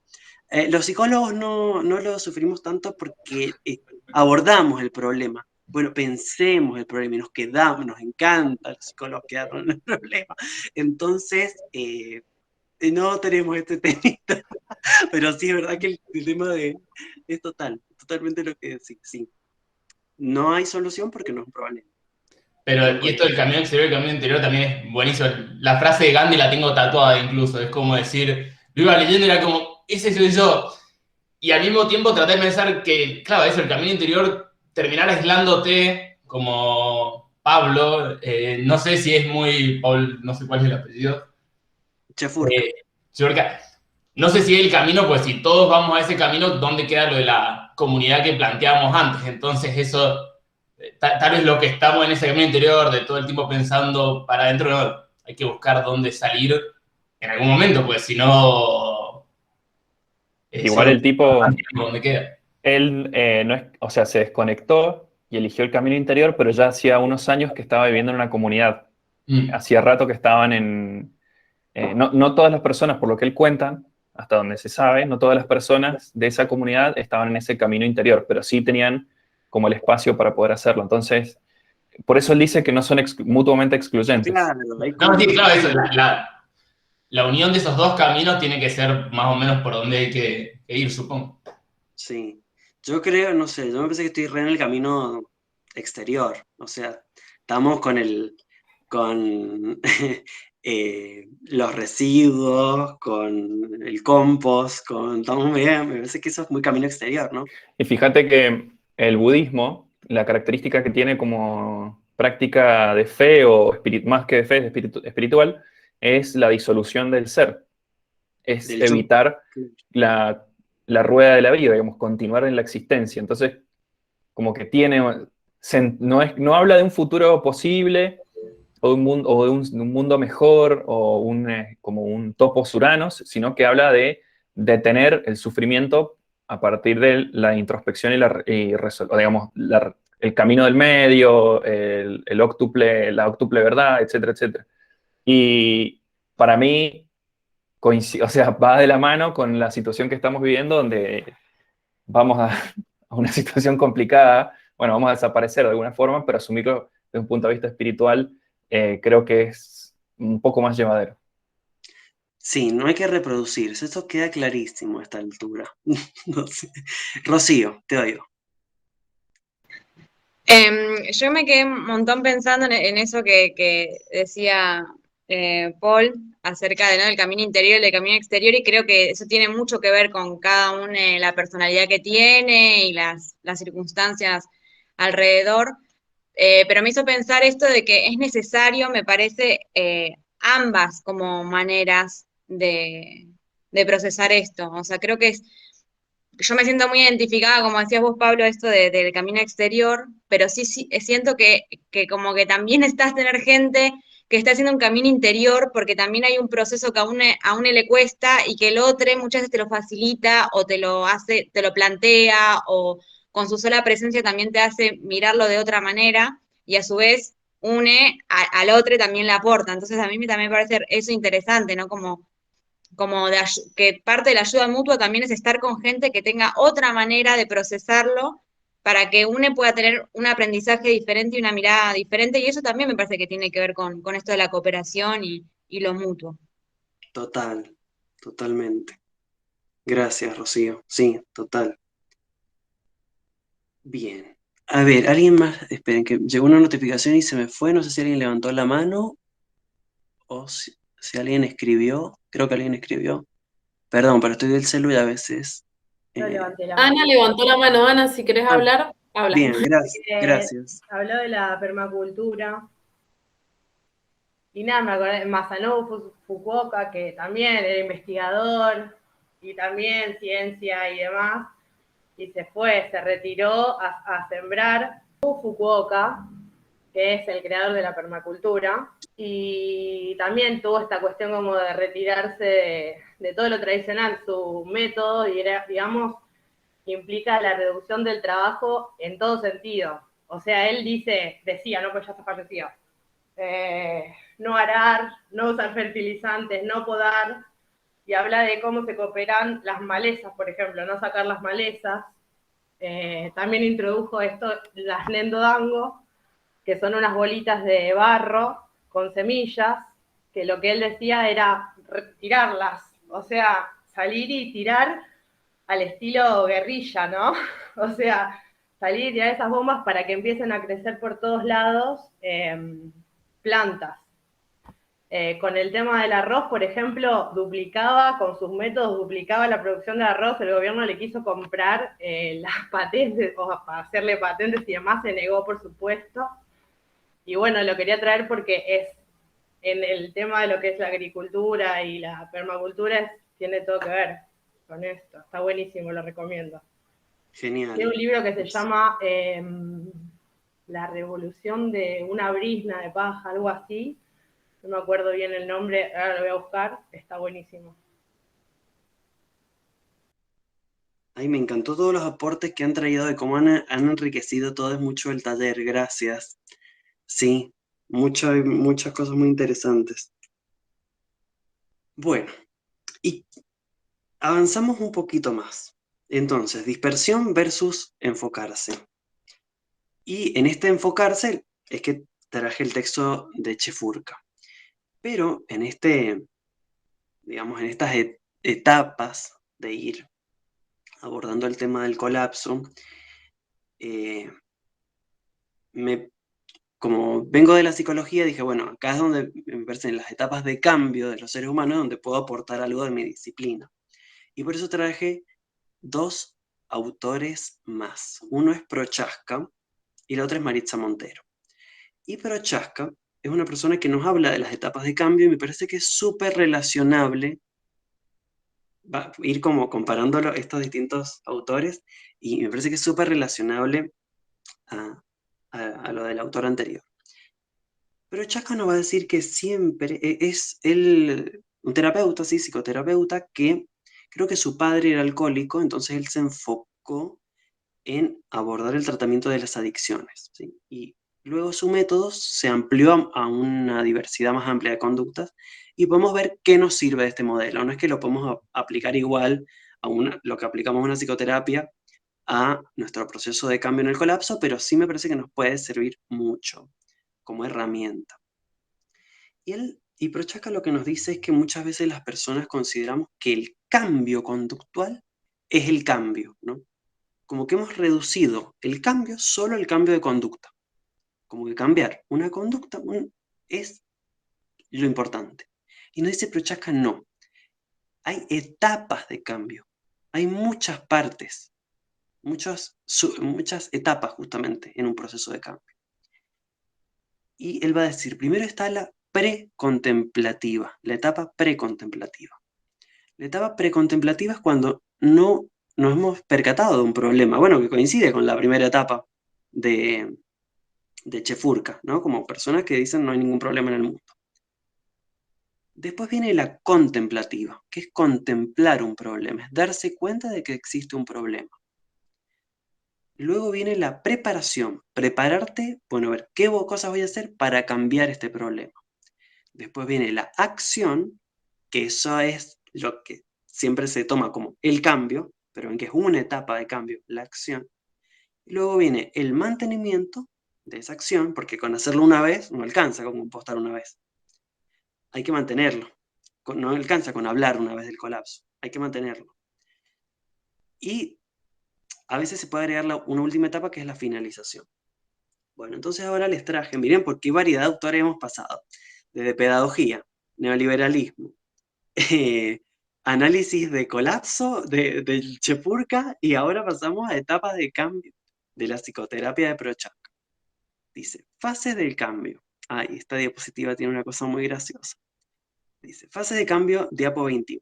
Los psicólogos no lo sufrimos tanto porque abordamos el problema. Bueno, pensemos el problema y nos quedamos, nos encanta los psicólogos quedarnos en el problema. Entonces, no tenemos este temita, pero sí es verdad que el tema es totalmente lo que decís, sí. No hay solución porque no es un problema. Pero, y esto del camino exterior y el camino interior también es buenísimo. La frase de Gandhi la tengo tatuada incluso. Es como decir, lo iba leyendo y era como, ese soy yo. Y al mismo tiempo traté de pensar que, claro, eso, el camino interior, terminar aislándote como Pablo, no sé si es muy, Paul, no sé cuál es el apellido. Chefurka. Chefurka. No sé si es el camino, pues si todos vamos a ese camino, ¿dónde queda lo de la comunidad que planteábamos antes? Entonces eso, tal vez lo que estamos en ese camino interior, de todo el tiempo pensando para adentro, no, hay que buscar dónde salir en algún momento, pues si no... Igual el tipo, ¿Dónde queda? él no es, o sea, se desconectó y eligió el camino interior, pero ya hacía unos años que estaba viviendo en una comunidad. Hacía rato que estaban no todas las personas, por lo que él cuenta, hasta donde se sabe, no todas las personas de esa comunidad estaban en ese camino interior, pero sí tenían como el espacio para poder hacerlo. Entonces, por eso él dice que no son mutuamente excluyentes. Claro, No, sí, claro, eso, la unión de esos dos caminos tiene que ser más o menos por donde hay que ir, supongo. Sí, yo creo, no sé, yo me parece que estoy re en el camino exterior, o sea, estamos con los residuos, con el compost, estamos bien, me parece que eso es muy camino exterior, ¿no? Y fíjate que el budismo, la característica que tiene como práctica de fe, o más que de fe, es espiritual, es la disolución del ser. Es Del yo. evitar la rueda de la vida, digamos, continuar en la existencia. Entonces, como que no habla de un futuro posible, o de un mundo mejor, o como un topos Uranos, sino que habla de detener el sufrimiento a partir de la introspección digamos, el camino del medio, la óctuple verdad, etcétera, etcétera. Y para mí, o sea, va de la mano con la situación que estamos viviendo, donde vamos a una situación complicada. Bueno, vamos a desaparecer de alguna forma, pero asumirlo desde un punto de vista espiritual, creo que es un poco más llevadero. Sí, no hay que reproducirse, eso queda clarísimo a esta altura. No sé. Rocío, te oigo. Yo me quedé un montón pensando en eso que decía Paul acerca de, ¿no?, del camino interior y del camino exterior, y creo que eso tiene mucho que ver con cada uno, la personalidad que tiene y las circunstancias alrededor. Pero me hizo pensar esto de que es necesario, me parece, ambas como maneras de procesar esto. O sea, creo que yo me siento muy identificada, como decías vos, Pablo, esto del camino exterior, pero sí, siento que como que también estás tener gente que está haciendo un camino interior, porque también hay un proceso que a uno le cuesta y que el otro muchas veces te lo facilita o te lo hace, te lo plantea, o con su sola presencia también te hace mirarlo de otra manera, y a su vez une al otro y también le aporta. Entonces a mí también me parece eso interesante, ¿no? Como que parte de la ayuda mutua también es estar con gente que tenga otra manera de procesarlo para que uno pueda tener un aprendizaje diferente y una mirada diferente, y eso también me parece que tiene que ver con esto de la cooperación y lo mutuo. Total, totalmente. Gracias, Rocío. Sí, total. Bien. A ver, ¿alguien más? Esperen, que llegó una notificación y se me fue. No sé si alguien levantó la mano o si alguien escribió. Creo que alguien escribió. Perdón, pero estoy del celu y a veces... Yo levanté la mano. Ana levantó la mano. Ana, si querés hablar, habla. Bien, gracias. Habló de la permacultura. Y nada, me acordé de Masanobu Fukuoka, que también era investigador y también ciencia y demás. Y se retiró a sembrar. Fukuoka, que es el creador de la permacultura, y también tuvo esta cuestión como de retirarse de todo lo tradicional. Su método, digamos, implica la reducción del trabajo en todo sentido. O sea, él decía, no, pues ya está fallecido, no arar, no usar fertilizantes, no podar, y habla de cómo se cooperan las malezas, por ejemplo, no sacar las malezas. También introdujo las nendodango, que son unas bolitas de barro con semillas, que lo que él decía era tirarlas, o sea, salir y tirar al estilo guerrilla, ¿no? O sea, salir y tirar esas bombas para que empiecen a crecer por todos lados plantas. Con el tema del arroz, por ejemplo, con sus métodos duplicaba la producción de arroz. El gobierno le quiso comprar las patentes, o para hacerle patentes y demás, se negó, por supuesto. Y bueno, lo quería traer porque en el tema de lo que es la agricultura y la permacultura, tiene todo que ver con esto. Está buenísimo, lo recomiendo. Genial. Tiene un libro que se llama La revolución de una brizna de paja, algo así. No me acuerdo bien el nombre, ahora lo voy a buscar. Está buenísimo. Ay, me encantó todos los aportes que han traído, de cómo han enriquecido todo, es mucho el taller. Gracias. Sí, muchas cosas muy interesantes. Bueno, y avanzamos un poquito más. Entonces, dispersión versus enfocarse. Y en este enfocarse es que traje el texto de Chefurka. Pero en digamos, en estas etapas de ir abordando el tema del colapso, como vengo de la psicología, dije, bueno, acá es donde me parece, en las etapas de cambio de los seres humanos, donde puedo aportar algo de mi disciplina. Y por eso traje dos autores más. Uno es Prochaska y la otra es Maritza Montero. Y Prochaska es una persona que nos habla de las etapas de cambio y me parece que es súper relacionable. Va a ir como comparándolo estos distintos autores, y me parece que es súper relacionable a lo del autor anterior. Pero Chaska nos va a decir que siempre es él un terapeuta, sí, psicoterapeuta, que creo que su padre era alcohólico, entonces él se enfocó en abordar el tratamiento de las adicciones, ¿sí? Y luego su método se amplió a una diversidad más amplia de conductas, y podemos ver qué nos sirve de este modelo. No es que lo podemos aplicar igual a lo que aplicamos a una psicoterapia a nuestro proceso de cambio en el colapso, pero sí me parece que nos puede servir mucho como herramienta. Y Prochaska lo que nos dice es que muchas veces las personas consideramos que el cambio conductual es el cambio, ¿no? Como que hemos reducido el cambio solo al cambio de conducta. Como que cambiar una conducta es lo importante. Y nos dice Prochaska, no. Hay etapas de cambio. Hay muchas partes, muchas etapas justamente en un proceso de cambio. Y él va a decir, primero está la precontemplativa, la etapa precontemplativa. La etapa precontemplativa es cuando no nos hemos percatado de un problema, bueno, que coincide con la primera etapa de Chefurka, ¿no? Como personas que dicen no hay ningún problema en el mundo. Después viene la contemplativa, que es contemplar un problema, es darse cuenta de que existe un problema. Luego viene la preparación, prepararte, bueno, a ver, ¿qué cosas voy a hacer para cambiar este problema? Después viene la acción, que eso es lo que siempre se toma como el cambio, pero en que es una etapa de cambio, la acción. Y luego viene el mantenimiento de esa acción, porque con hacerlo una vez no alcanza con compostar una vez. Hay que mantenerlo. No alcanza con hablar una vez del colapso, hay que mantenerlo. Y a veces se puede agregar una última etapa que es la finalización. Bueno, entonces ahora les traje, miren por qué variedad de autores hemos pasado. Desde pedagogía, neoliberalismo, análisis de colapso del Chefurka, y ahora pasamos a etapas de cambio de la psicoterapia de Prochaska. Dice, fase del cambio. Ay, esta diapositiva tiene una cosa muy graciosa. Dice, fase de cambio, diapo 21.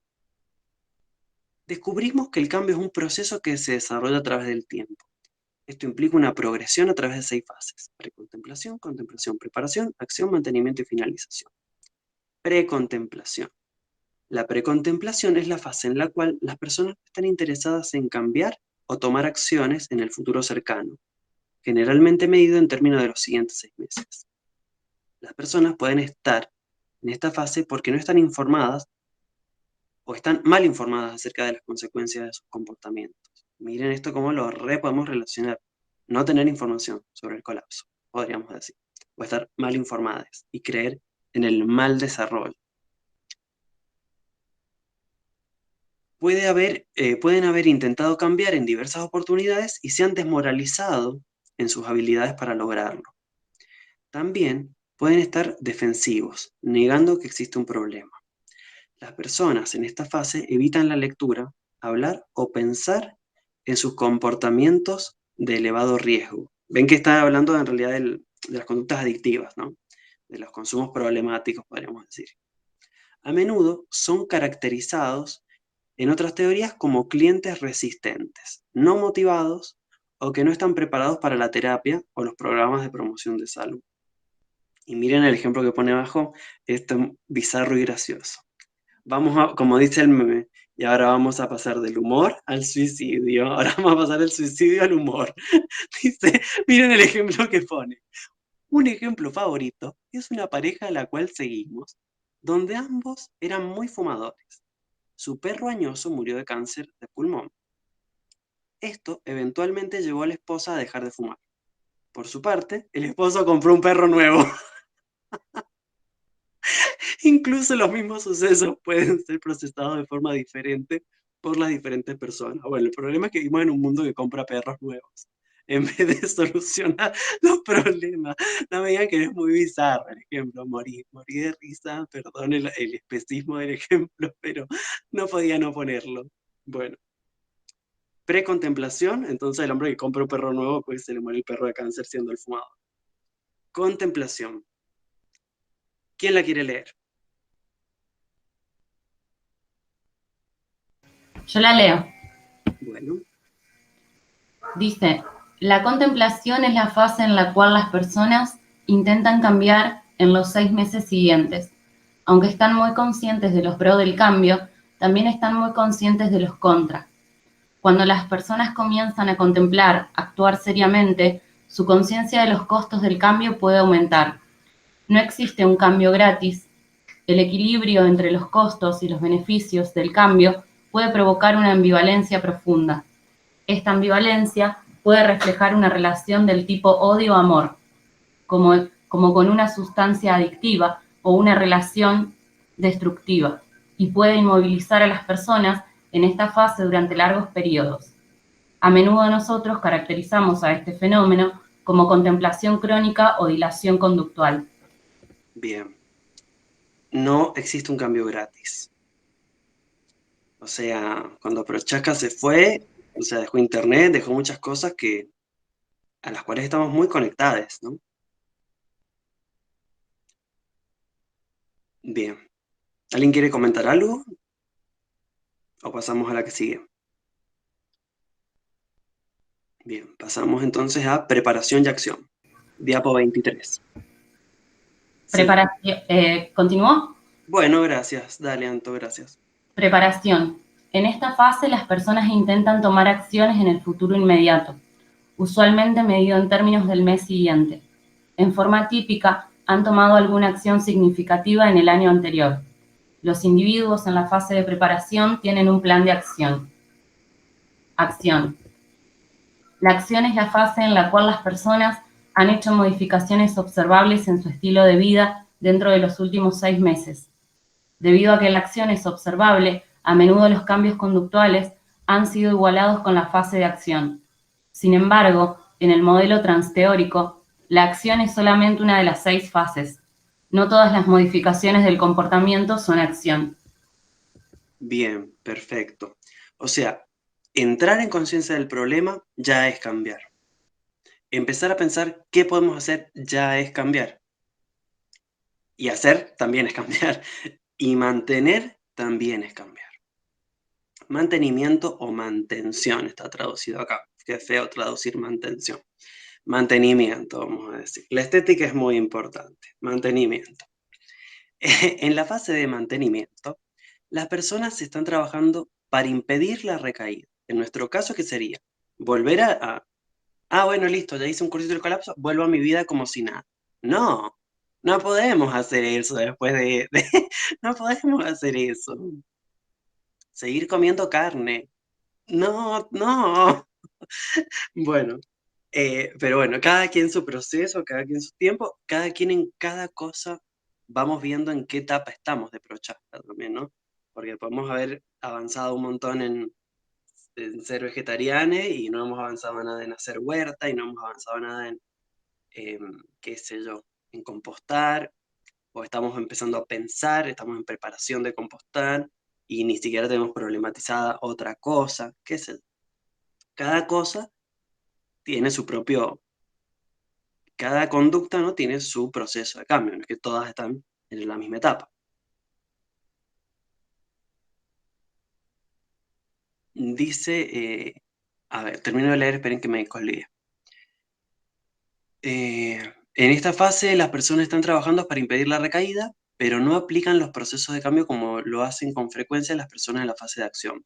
Descubrimos que el cambio es un proceso que se desarrolla a través del tiempo. Esto implica una progresión a través de 6 fases: precontemplación, contemplación, preparación, acción, mantenimiento y finalización. Precontemplación. La precontemplación es la fase en la cual las personas están interesadas en cambiar o tomar acciones en el futuro cercano, generalmente medido en términos de los siguientes 6 meses. Las personas pueden estar en esta fase porque no están informadas o están mal informadas acerca de las consecuencias de sus comportamientos. Miren esto cómo lo podemos relacionar. No tener información sobre el colapso, podríamos decir. O estar mal informadas y creer en el mal desarrollo. Pueden haber intentado cambiar en diversas oportunidades y se han desmoralizado en sus habilidades para lograrlo. También pueden estar defensivos, negando que existe un problema. Las personas en esta fase evitan la lectura, hablar o pensar en sus comportamientos de elevado riesgo. Ven que está hablando en realidad de las conductas adictivas, ¿no? De los consumos problemáticos, podríamos decir. A menudo son caracterizados en otras teorías como clientes resistentes, no motivados o que no están preparados para la terapia o los programas de promoción de salud. Y miren el ejemplo que pone abajo, esto bizarro y gracioso. Vamos a, como dice el meme, y ahora vamos a pasar del humor al suicidio. Ahora vamos a pasar del suicidio al humor. Dice, miren el ejemplo que pone. Un ejemplo favorito es una pareja a la cual seguimos, donde ambos eran muy fumadores. Su perro añoso murió de cáncer de pulmón. Esto eventualmente llevó a la esposa a dejar de fumar. Por su parte, el esposo compró un perro nuevo. Incluso los mismos sucesos pueden ser procesados de forma diferente por las diferentes personas. Bueno, el problema es que vivimos en un mundo que compra perros nuevos, en vez de solucionar los problemas. No me digan que es muy bizarro el ejemplo, morí de risa, perdón el especismo del ejemplo, pero no podía no ponerlo. Bueno, precontemplación, entonces el hombre que compra un perro nuevo, pues se le muere el perro de cáncer siendo el fumador. Contemplación. ¿Quién la quiere leer? Yo la leo. Bueno. Dice, la contemplación es la fase en la cual las personas intentan cambiar en los 6 meses siguientes. Aunque están muy conscientes de los pros del cambio, también están muy conscientes de los contras. Cuando las personas comienzan a contemplar, actuar seriamente, su conciencia de los costos del cambio puede aumentar. No existe un cambio gratis. El equilibrio entre los costos y los beneficios del cambio puede provocar una ambivalencia profunda. Esta ambivalencia puede reflejar una relación del tipo odio-amor, como con una sustancia adictiva o una relación destructiva, y puede inmovilizar a las personas en esta fase durante largos periodos. A menudo nosotros caracterizamos a este fenómeno como contemplación crónica o dilación conductual. Bien. No existe un cambio gratis. O sea, cuando Prochaska se fue, o sea, dejó internet, dejó muchas cosas a las cuales estamos muy conectadas, ¿no? Bien. ¿Alguien quiere comentar algo? ¿O pasamos a la que sigue? Bien, pasamos entonces a preparación y acción. Diapo 23. Sí. Preparación. ¿Continúo? Bueno, gracias. Dale, Anto, gracias. Preparación. En esta fase las personas intentan tomar acciones en el futuro inmediato, usualmente medido en términos del mes siguiente. En forma típica, han tomado alguna acción significativa en el año anterior. Los individuos en la fase de preparación tienen un plan de acción. Acción. La acción es la fase en la cual las personas han hecho modificaciones observables en su estilo de vida dentro de los últimos 6 meses. Debido a que la acción es observable, a menudo los cambios conductuales han sido igualados con la fase de acción. Sin embargo, en el modelo transteórico, la acción es solamente una de las 6 fases. No todas las modificaciones del comportamiento son acción. Bien, perfecto. O sea, entrar en conciencia del problema ya es cambiar. Empezar a pensar qué podemos hacer ya es cambiar. Y hacer también es cambiar. Y mantener también es cambiar. Mantenimiento o mantención está traducido acá. Qué feo traducir mantención. Mantenimiento, vamos a decir. La estética es muy importante. Mantenimiento. En la fase de mantenimiento, las personas están trabajando para impedir la recaída. En nuestro caso, ¿qué sería? Volver bueno, listo, ya hice un cursito del colapso, vuelvo a mi vida como si nada. No, no podemos hacer eso después no podemos hacer eso. Seguir comiendo carne. No, no. Bueno, pero bueno, cada quien su proceso, cada quien su tiempo, cada quien en cada cosa vamos viendo en qué etapa estamos de Prochasta también, ¿no? Porque podemos haber avanzado un montón en ser vegetarianos y no hemos avanzado nada en hacer huerta y no hemos avanzado nada en, qué sé yo, en compostar, o estamos empezando a pensar, estamos en preparación de compostar y ni siquiera tenemos problematizada otra cosa, qué sé yo. Cada cosa tiene su propio, cada conducta, ¿no? Tiene su proceso de cambio, no es que todas están en la misma etapa. Dice, a ver, termino de leer, esperen que me colgué. En esta fase las personas están trabajando para impedir la recaída, pero no aplican los procesos de cambio como lo hacen con frecuencia las personas en la fase de acción.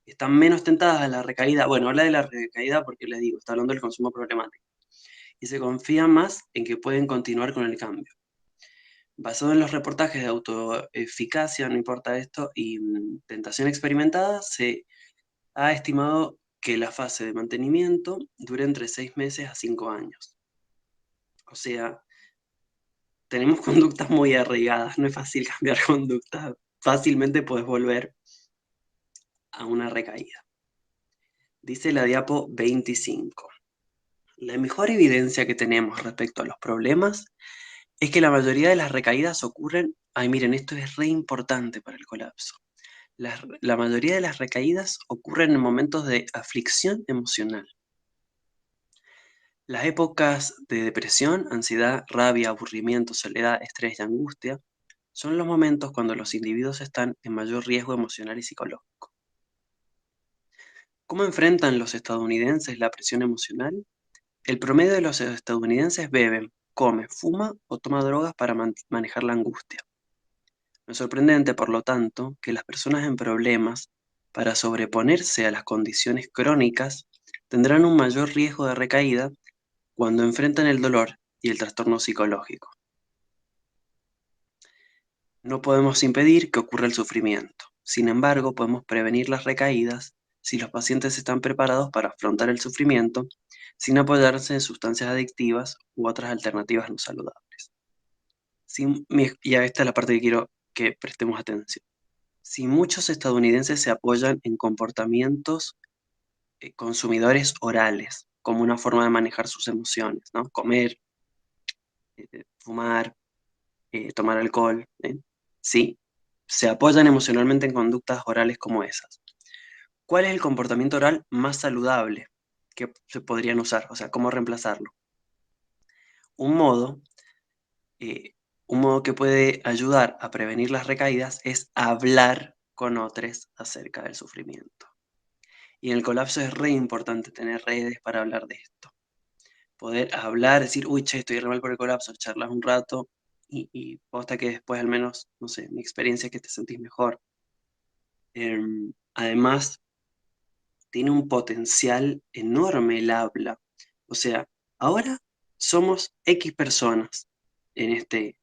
Están menos tentadas a la recaída. Bueno, habla de la recaída porque les digo, está hablando del consumo problemático. Y se confía más en que pueden continuar con el cambio. Basado en los reportajes de autoeficacia, no importa esto, y tentación experimentada, se ha estimado que la fase de mantenimiento dure entre 6 meses a 5 años. O sea, tenemos conductas muy arraigadas, no es fácil cambiar conductas. Fácilmente puedes volver a una recaída. Dice la diapo 25. La mejor evidencia que tenemos respecto a los problemas es que la mayoría de las recaídas ocurren, miren, esto es re importante para el colapso. La mayoría de las recaídas ocurren en momentos de aflicción emocional. Las épocas de depresión, ansiedad, rabia, aburrimiento, soledad, estrés y angustia son los momentos cuando los individuos están en mayor riesgo emocional y psicológico. ¿Cómo enfrentan los estadounidenses la presión emocional? El promedio de los estadounidenses beben, come, fuma o toma drogas para manejar la angustia. No es sorprendente, por lo tanto, que las personas en problemas, para sobreponerse a las condiciones crónicas, tendrán un mayor riesgo de recaída cuando enfrentan el dolor y el trastorno psicológico. No podemos impedir que ocurra el sufrimiento. Sin embargo, podemos prevenir las recaídas si los pacientes están preparados para afrontar el sufrimiento sin apoyarse en sustancias adictivas u otras alternativas no saludables. Y esta es la parte que quiero que prestemos atención. Si muchos estadounidenses se apoyan en comportamientos consumidores orales, como una forma de manejar sus emociones, ¿no? Comer, fumar, tomar alcohol, sí, se apoyan emocionalmente en conductas orales como esas. ¿Cuál es el comportamiento oral más saludable que se podrían usar? O sea, ¿cómo reemplazarlo? Un un modo que puede ayudar a prevenir las recaídas es hablar con otros acerca del sufrimiento. Y en el colapso es re importante tener redes para hablar de esto. Poder hablar, decir, uy, che, estoy re mal por el colapso, charlas un rato y posta que después al menos, no sé, mi experiencia es que te sentís mejor. Además, tiene un potencial enorme el habla. O sea, ahora somos X personas en este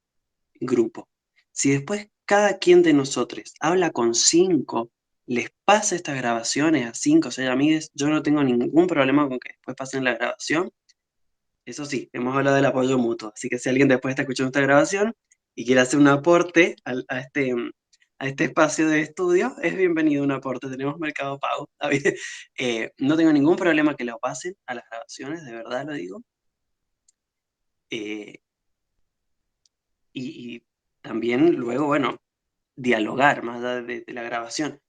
grupo. Si después cada quien de nosotros habla con 5, les pasa estas grabaciones a 5 o 6 amigues, yo no tengo ningún problema con que después pasen la grabación. Eso sí, hemos hablado del apoyo mutuo, así que si alguien después está escuchando esta grabación y quiere hacer un aporte a este espacio de estudio, es bienvenido un aporte, tenemos Mercado Pago. No tengo ningún problema que lo pasen a las grabaciones, de verdad lo digo. Y también luego, bueno, dialogar más allá de la grabación.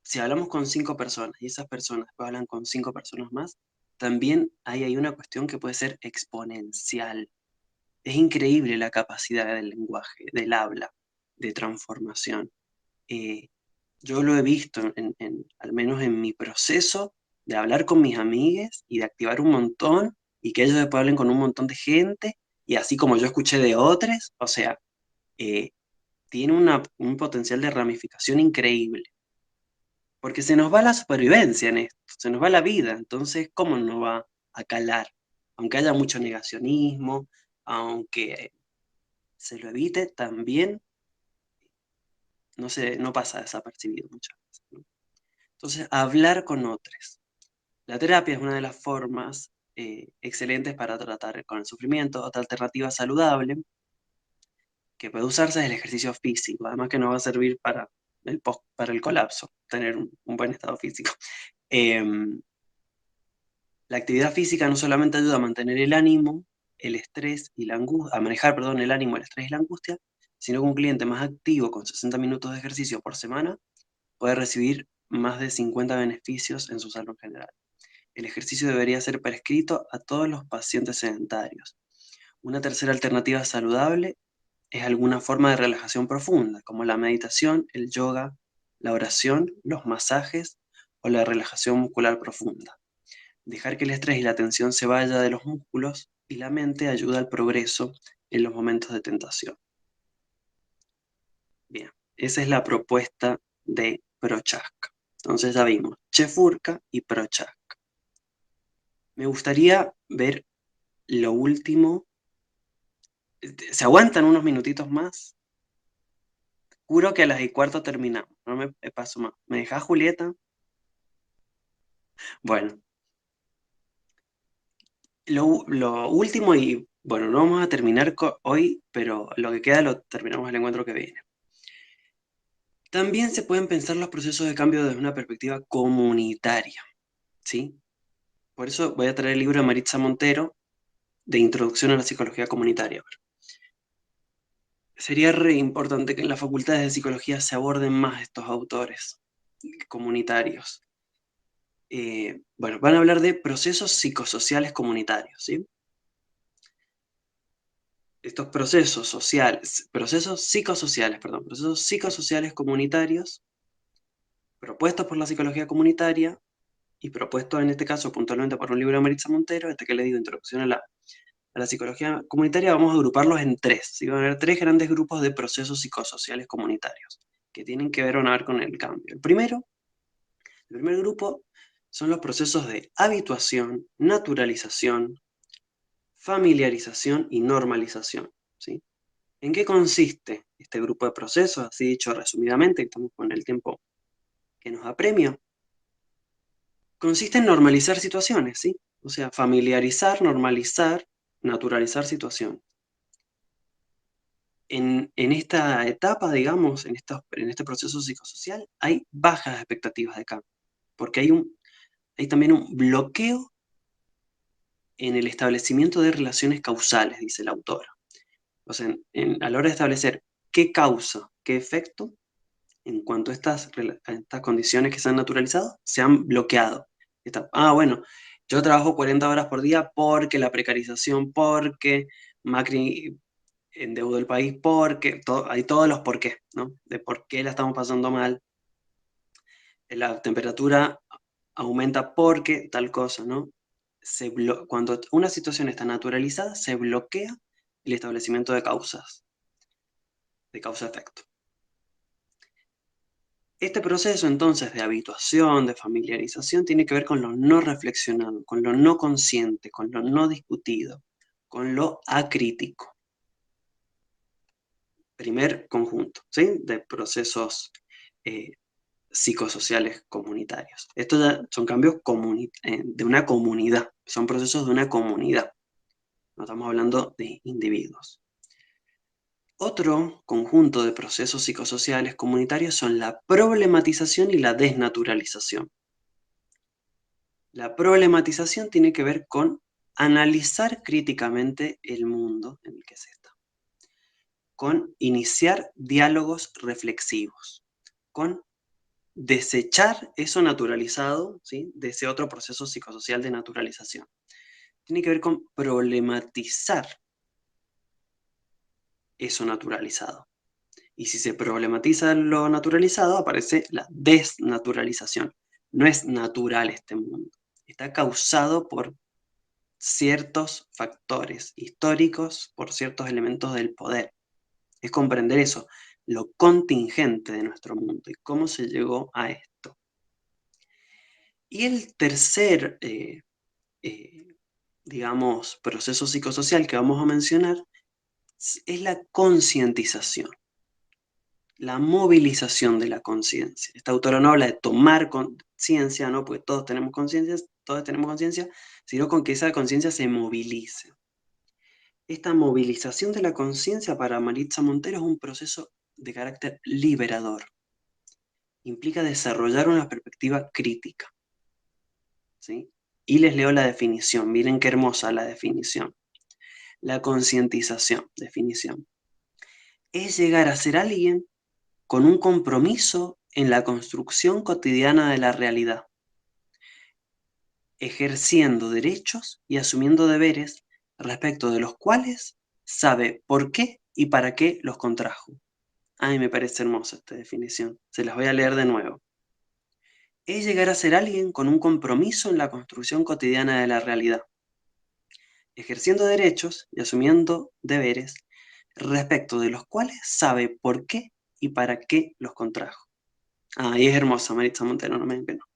Si hablamos con 5 personas y esas personas después hablan con 5 personas más, también hay una cuestión que puede ser exponencial. Es increíble la capacidad del lenguaje, del habla, de transformación. Yo lo he visto, al menos en mi proceso, de hablar con mis amigues y de activar un montón, y que ellos después hablen con un montón de gente, y así como yo escuché de otros, o sea, tiene un potencial de ramificación increíble. Porque se nos va la supervivencia en esto, se nos va la vida, entonces, ¿cómo no va a calar? Aunque haya mucho negacionismo, aunque se lo evite, también no pasa desapercibido muchas veces, ¿no? Entonces, hablar con otros. La terapia es una de las formas excelentes para tratar con el sufrimiento. Otra alternativa saludable que puede usarse es el ejercicio físico, además que nos va a servir para el colapso, tener un buen estado físico. La actividad física no solamente ayuda a mantener el ánimo, el estrés y la angustia, a manejar, perdón, el ánimo, el estrés y la angustia, sino que un cliente más activo con 60 minutos de ejercicio por semana puede recibir más de 50 beneficios en su salud general. El ejercicio debería ser prescrito a todos los pacientes sedentarios. Una tercera alternativa saludable es alguna forma de relajación profunda, como la meditación, el yoga, la oración, los masajes o la relajación muscular profunda. Dejar que el estrés y la tensión se vaya de los músculos y la mente ayuda al progreso en los momentos de tentación. Bien, esa es la propuesta de Prochaska. Entonces ya vimos Czefurka y Prochaska. Me gustaría ver lo último. ¿Se aguantan unos minutitos más? Juro que a las 1:15 terminamos. No me paso más. ¿Me dejás, Julieta? Bueno. Lo último, y bueno, no vamos a terminar hoy, pero lo que queda lo terminamos el encuentro que viene. También se pueden pensar los procesos de cambio desde una perspectiva comunitaria, ¿sí? Por eso voy a traer el libro de Maritza Montero, de Introducción a la Psicología Comunitaria. Sería re importante que en las facultades de psicología se aborden más estos autores comunitarios. Bueno, van a hablar de procesos psicosociales comunitarios, ¿sí? Estos procesos psicosociales comunitarios propuestos por la psicología comunitaria y propuestos en este caso puntualmente por un libro de Maritza Montero, que le digo, Introducción a la Psicología Comunitaria, vamos a agruparlos en 3. ¿Sí? Van a haber 3 grandes grupos de procesos psicosociales comunitarios que tienen que ver con el cambio. El primer grupo son los procesos de habituación, naturalización, familiarización y normalización, ¿sí? ¿En qué consiste este grupo de procesos? Así dicho resumidamente, estamos con el tiempo que nos apremia. Consiste en normalizar situaciones, ¿sí? O sea, familiarizar, normalizar, naturalizar situaciones. En esta etapa, digamos, en este proceso psicosocial, hay bajas expectativas de cambio, porque hay también un bloqueo en el establecimiento de relaciones causales, dice la autora. O sea, a la hora de establecer qué causa, qué efecto, en cuanto a estas condiciones que se han naturalizado, se han bloqueado. Bueno, yo trabajo 40 horas por día porque la precarización, porque Macri endeudó el país porque, hay todos los por qué, ¿no? De por qué la estamos pasando mal. La temperatura aumenta porque tal cosa, ¿no? Cuando una situación está naturalizada, se bloquea el establecimiento de causas, de causa-efecto. Este proceso entonces de habituación, de familiarización, tiene que ver con lo no reflexionado, con lo no consciente, con lo no discutido, con lo acrítico. Primer conjunto, ¿sí? De procesos psicosociales comunitarios. Estos ya son cambios de una comunidad, son procesos de una comunidad. No estamos hablando de individuos. Otro conjunto de procesos psicosociales comunitarios son la problematización y la desnaturalización. La problematización tiene que ver con analizar críticamente el mundo en el que se está, con iniciar diálogos reflexivos, con desechar eso naturalizado, ¿sí?, de ese otro proceso psicosocial de naturalización. Tiene que ver con problematizar eso naturalizado. Y si se problematiza lo naturalizado, aparece la desnaturalización. No es natural este mundo. Está causado por ciertos factores históricos, por ciertos elementos del poder. Es comprender eso, lo contingente de nuestro mundo y cómo se llegó a esto. Y el tercer, digamos, proceso psicosocial que vamos a mencionar es la concientización, la movilización de la conciencia. Esta autora no habla de tomar conciencia, ¿no?, porque todos tenemos conciencia, sino con que esa conciencia se movilice. Esta movilización de la conciencia para Maritza Montero es un proceso de carácter liberador. Implica desarrollar una perspectiva crítica, ¿sí? Y les leo la definición, miren qué hermosa la definición. La concientización, definición, es llegar a ser alguien con un compromiso en la construcción cotidiana de la realidad, ejerciendo derechos y asumiendo deberes respecto de los cuales sabe por qué y para qué los contrajo. Ay, me parece hermosa esta definición, se las voy a leer de nuevo. Es llegar a ser alguien con un compromiso en la construcción cotidiana de la realidad, ejerciendo derechos y asumiendo deberes respecto de los cuales sabe por qué y para qué los contrajo. Ah, y es hermosa, Maritza Montero, no me empeno.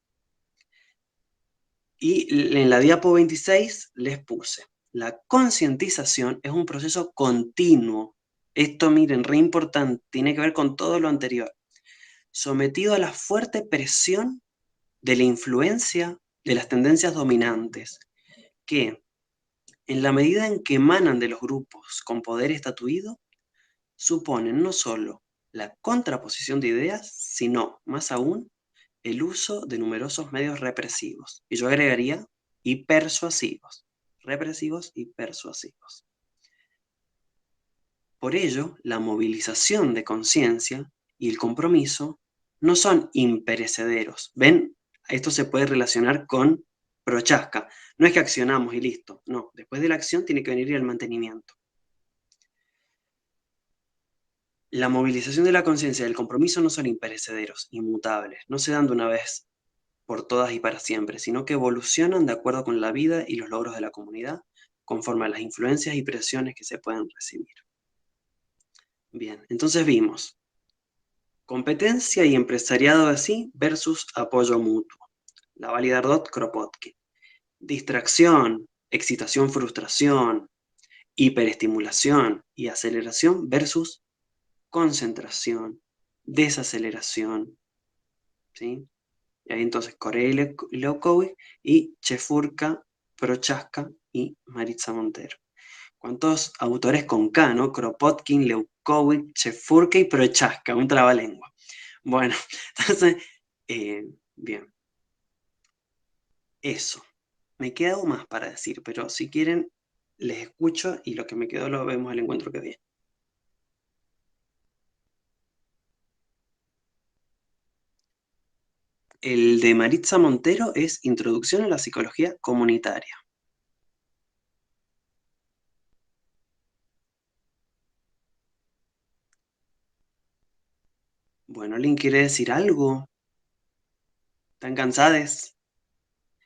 Y en la diapo 26 les puse, la concientización es un proceso continuo. Esto, miren, re importante, tiene que ver con todo lo anterior. Sometido a la fuerte presión de la influencia de las tendencias dominantes, que, en la medida en que emanan de los grupos con poder estatuido, suponen no solo la contraposición de ideas, sino, más aún, el uso de numerosos medios represivos. Y yo agregaría, y persuasivos. Represivos y persuasivos. Por ello, la movilización de conciencia y el compromiso no son imperecederos. ¿Ven? Esto se puede relacionar con Prochaska. No es que accionamos y listo. No, después de la acción tiene que venir el mantenimiento. La movilización de la conciencia y el compromiso no son imperecederos, inmutables. No se dan de una vez por todas y para siempre, sino que evolucionan de acuerdo con la vida y los logros de la comunidad, conforme a las influencias y presiones que se pueden recibir. Bien, entonces vimos competencia y empresariado así versus apoyo mutuo. La Validardot Kropotkin. Distracción, excitación, frustración, hiperestimulación y aceleración versus concentración, desaceleración. ¿Sí? Y ahí entonces Corey Leukowicz y Czefurka, Prochaska y Maritza Montero. ¿Cuántos autores con K, no? Kropotkin, Leukowicz, Czefurka y Prochaska, un trabalengua. Bueno, entonces, bien. Eso. Me queda algo más para decir, pero si quieren, les escucho y lo que me quedó lo vemos el encuentro que viene. El de Maritza Montero es Introducción a la Psicología Comunitaria. Bueno, ¿alguien quiere decir algo? ¿Están cansados?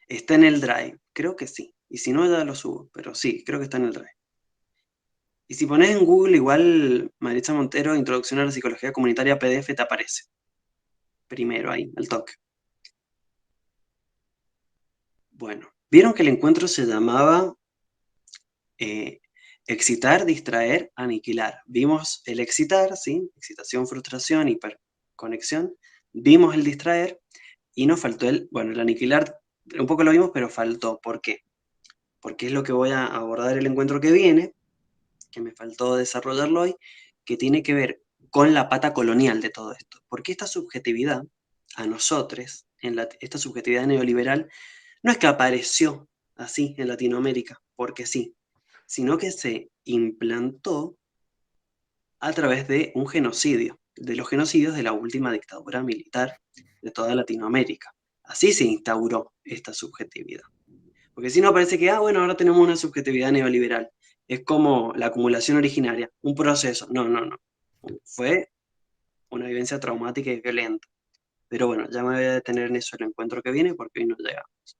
Está en el Drive, creo que sí. Y si no, ya lo subo, pero sí, creo que está en el Drive. Y si pones en Google igual Maritza Montero, Introducción a la Psicología Comunitaria PDF, te aparece. Primero ahí, al toque. Bueno, vieron que el encuentro se llamaba excitar, distraer, aniquilar. Vimos el excitar, ¿sí? Excitación, frustración, hiperconexión. Vimos el distraer y nos faltó el aniquilar, un poco lo vimos, pero faltó. ¿Por qué? Porque es lo que voy a abordar el encuentro que viene, que me faltó desarrollarlo hoy, que tiene que ver con la pata colonial de todo esto. Porque esta subjetividad, a nosotros, esta subjetividad neoliberal, no es que apareció así en Latinoamérica, porque sí, sino que se implantó a través de un genocidio, de los genocidios de la última dictadura militar de toda Latinoamérica. Así se instauró esta subjetividad. Porque si no parece que, bueno, ahora tenemos una subjetividad neoliberal. Es como la acumulación originaria, un proceso. No. Fue una vivencia traumática y violenta. Pero bueno, ya me voy a detener en eso el encuentro que viene porque hoy no llegamos.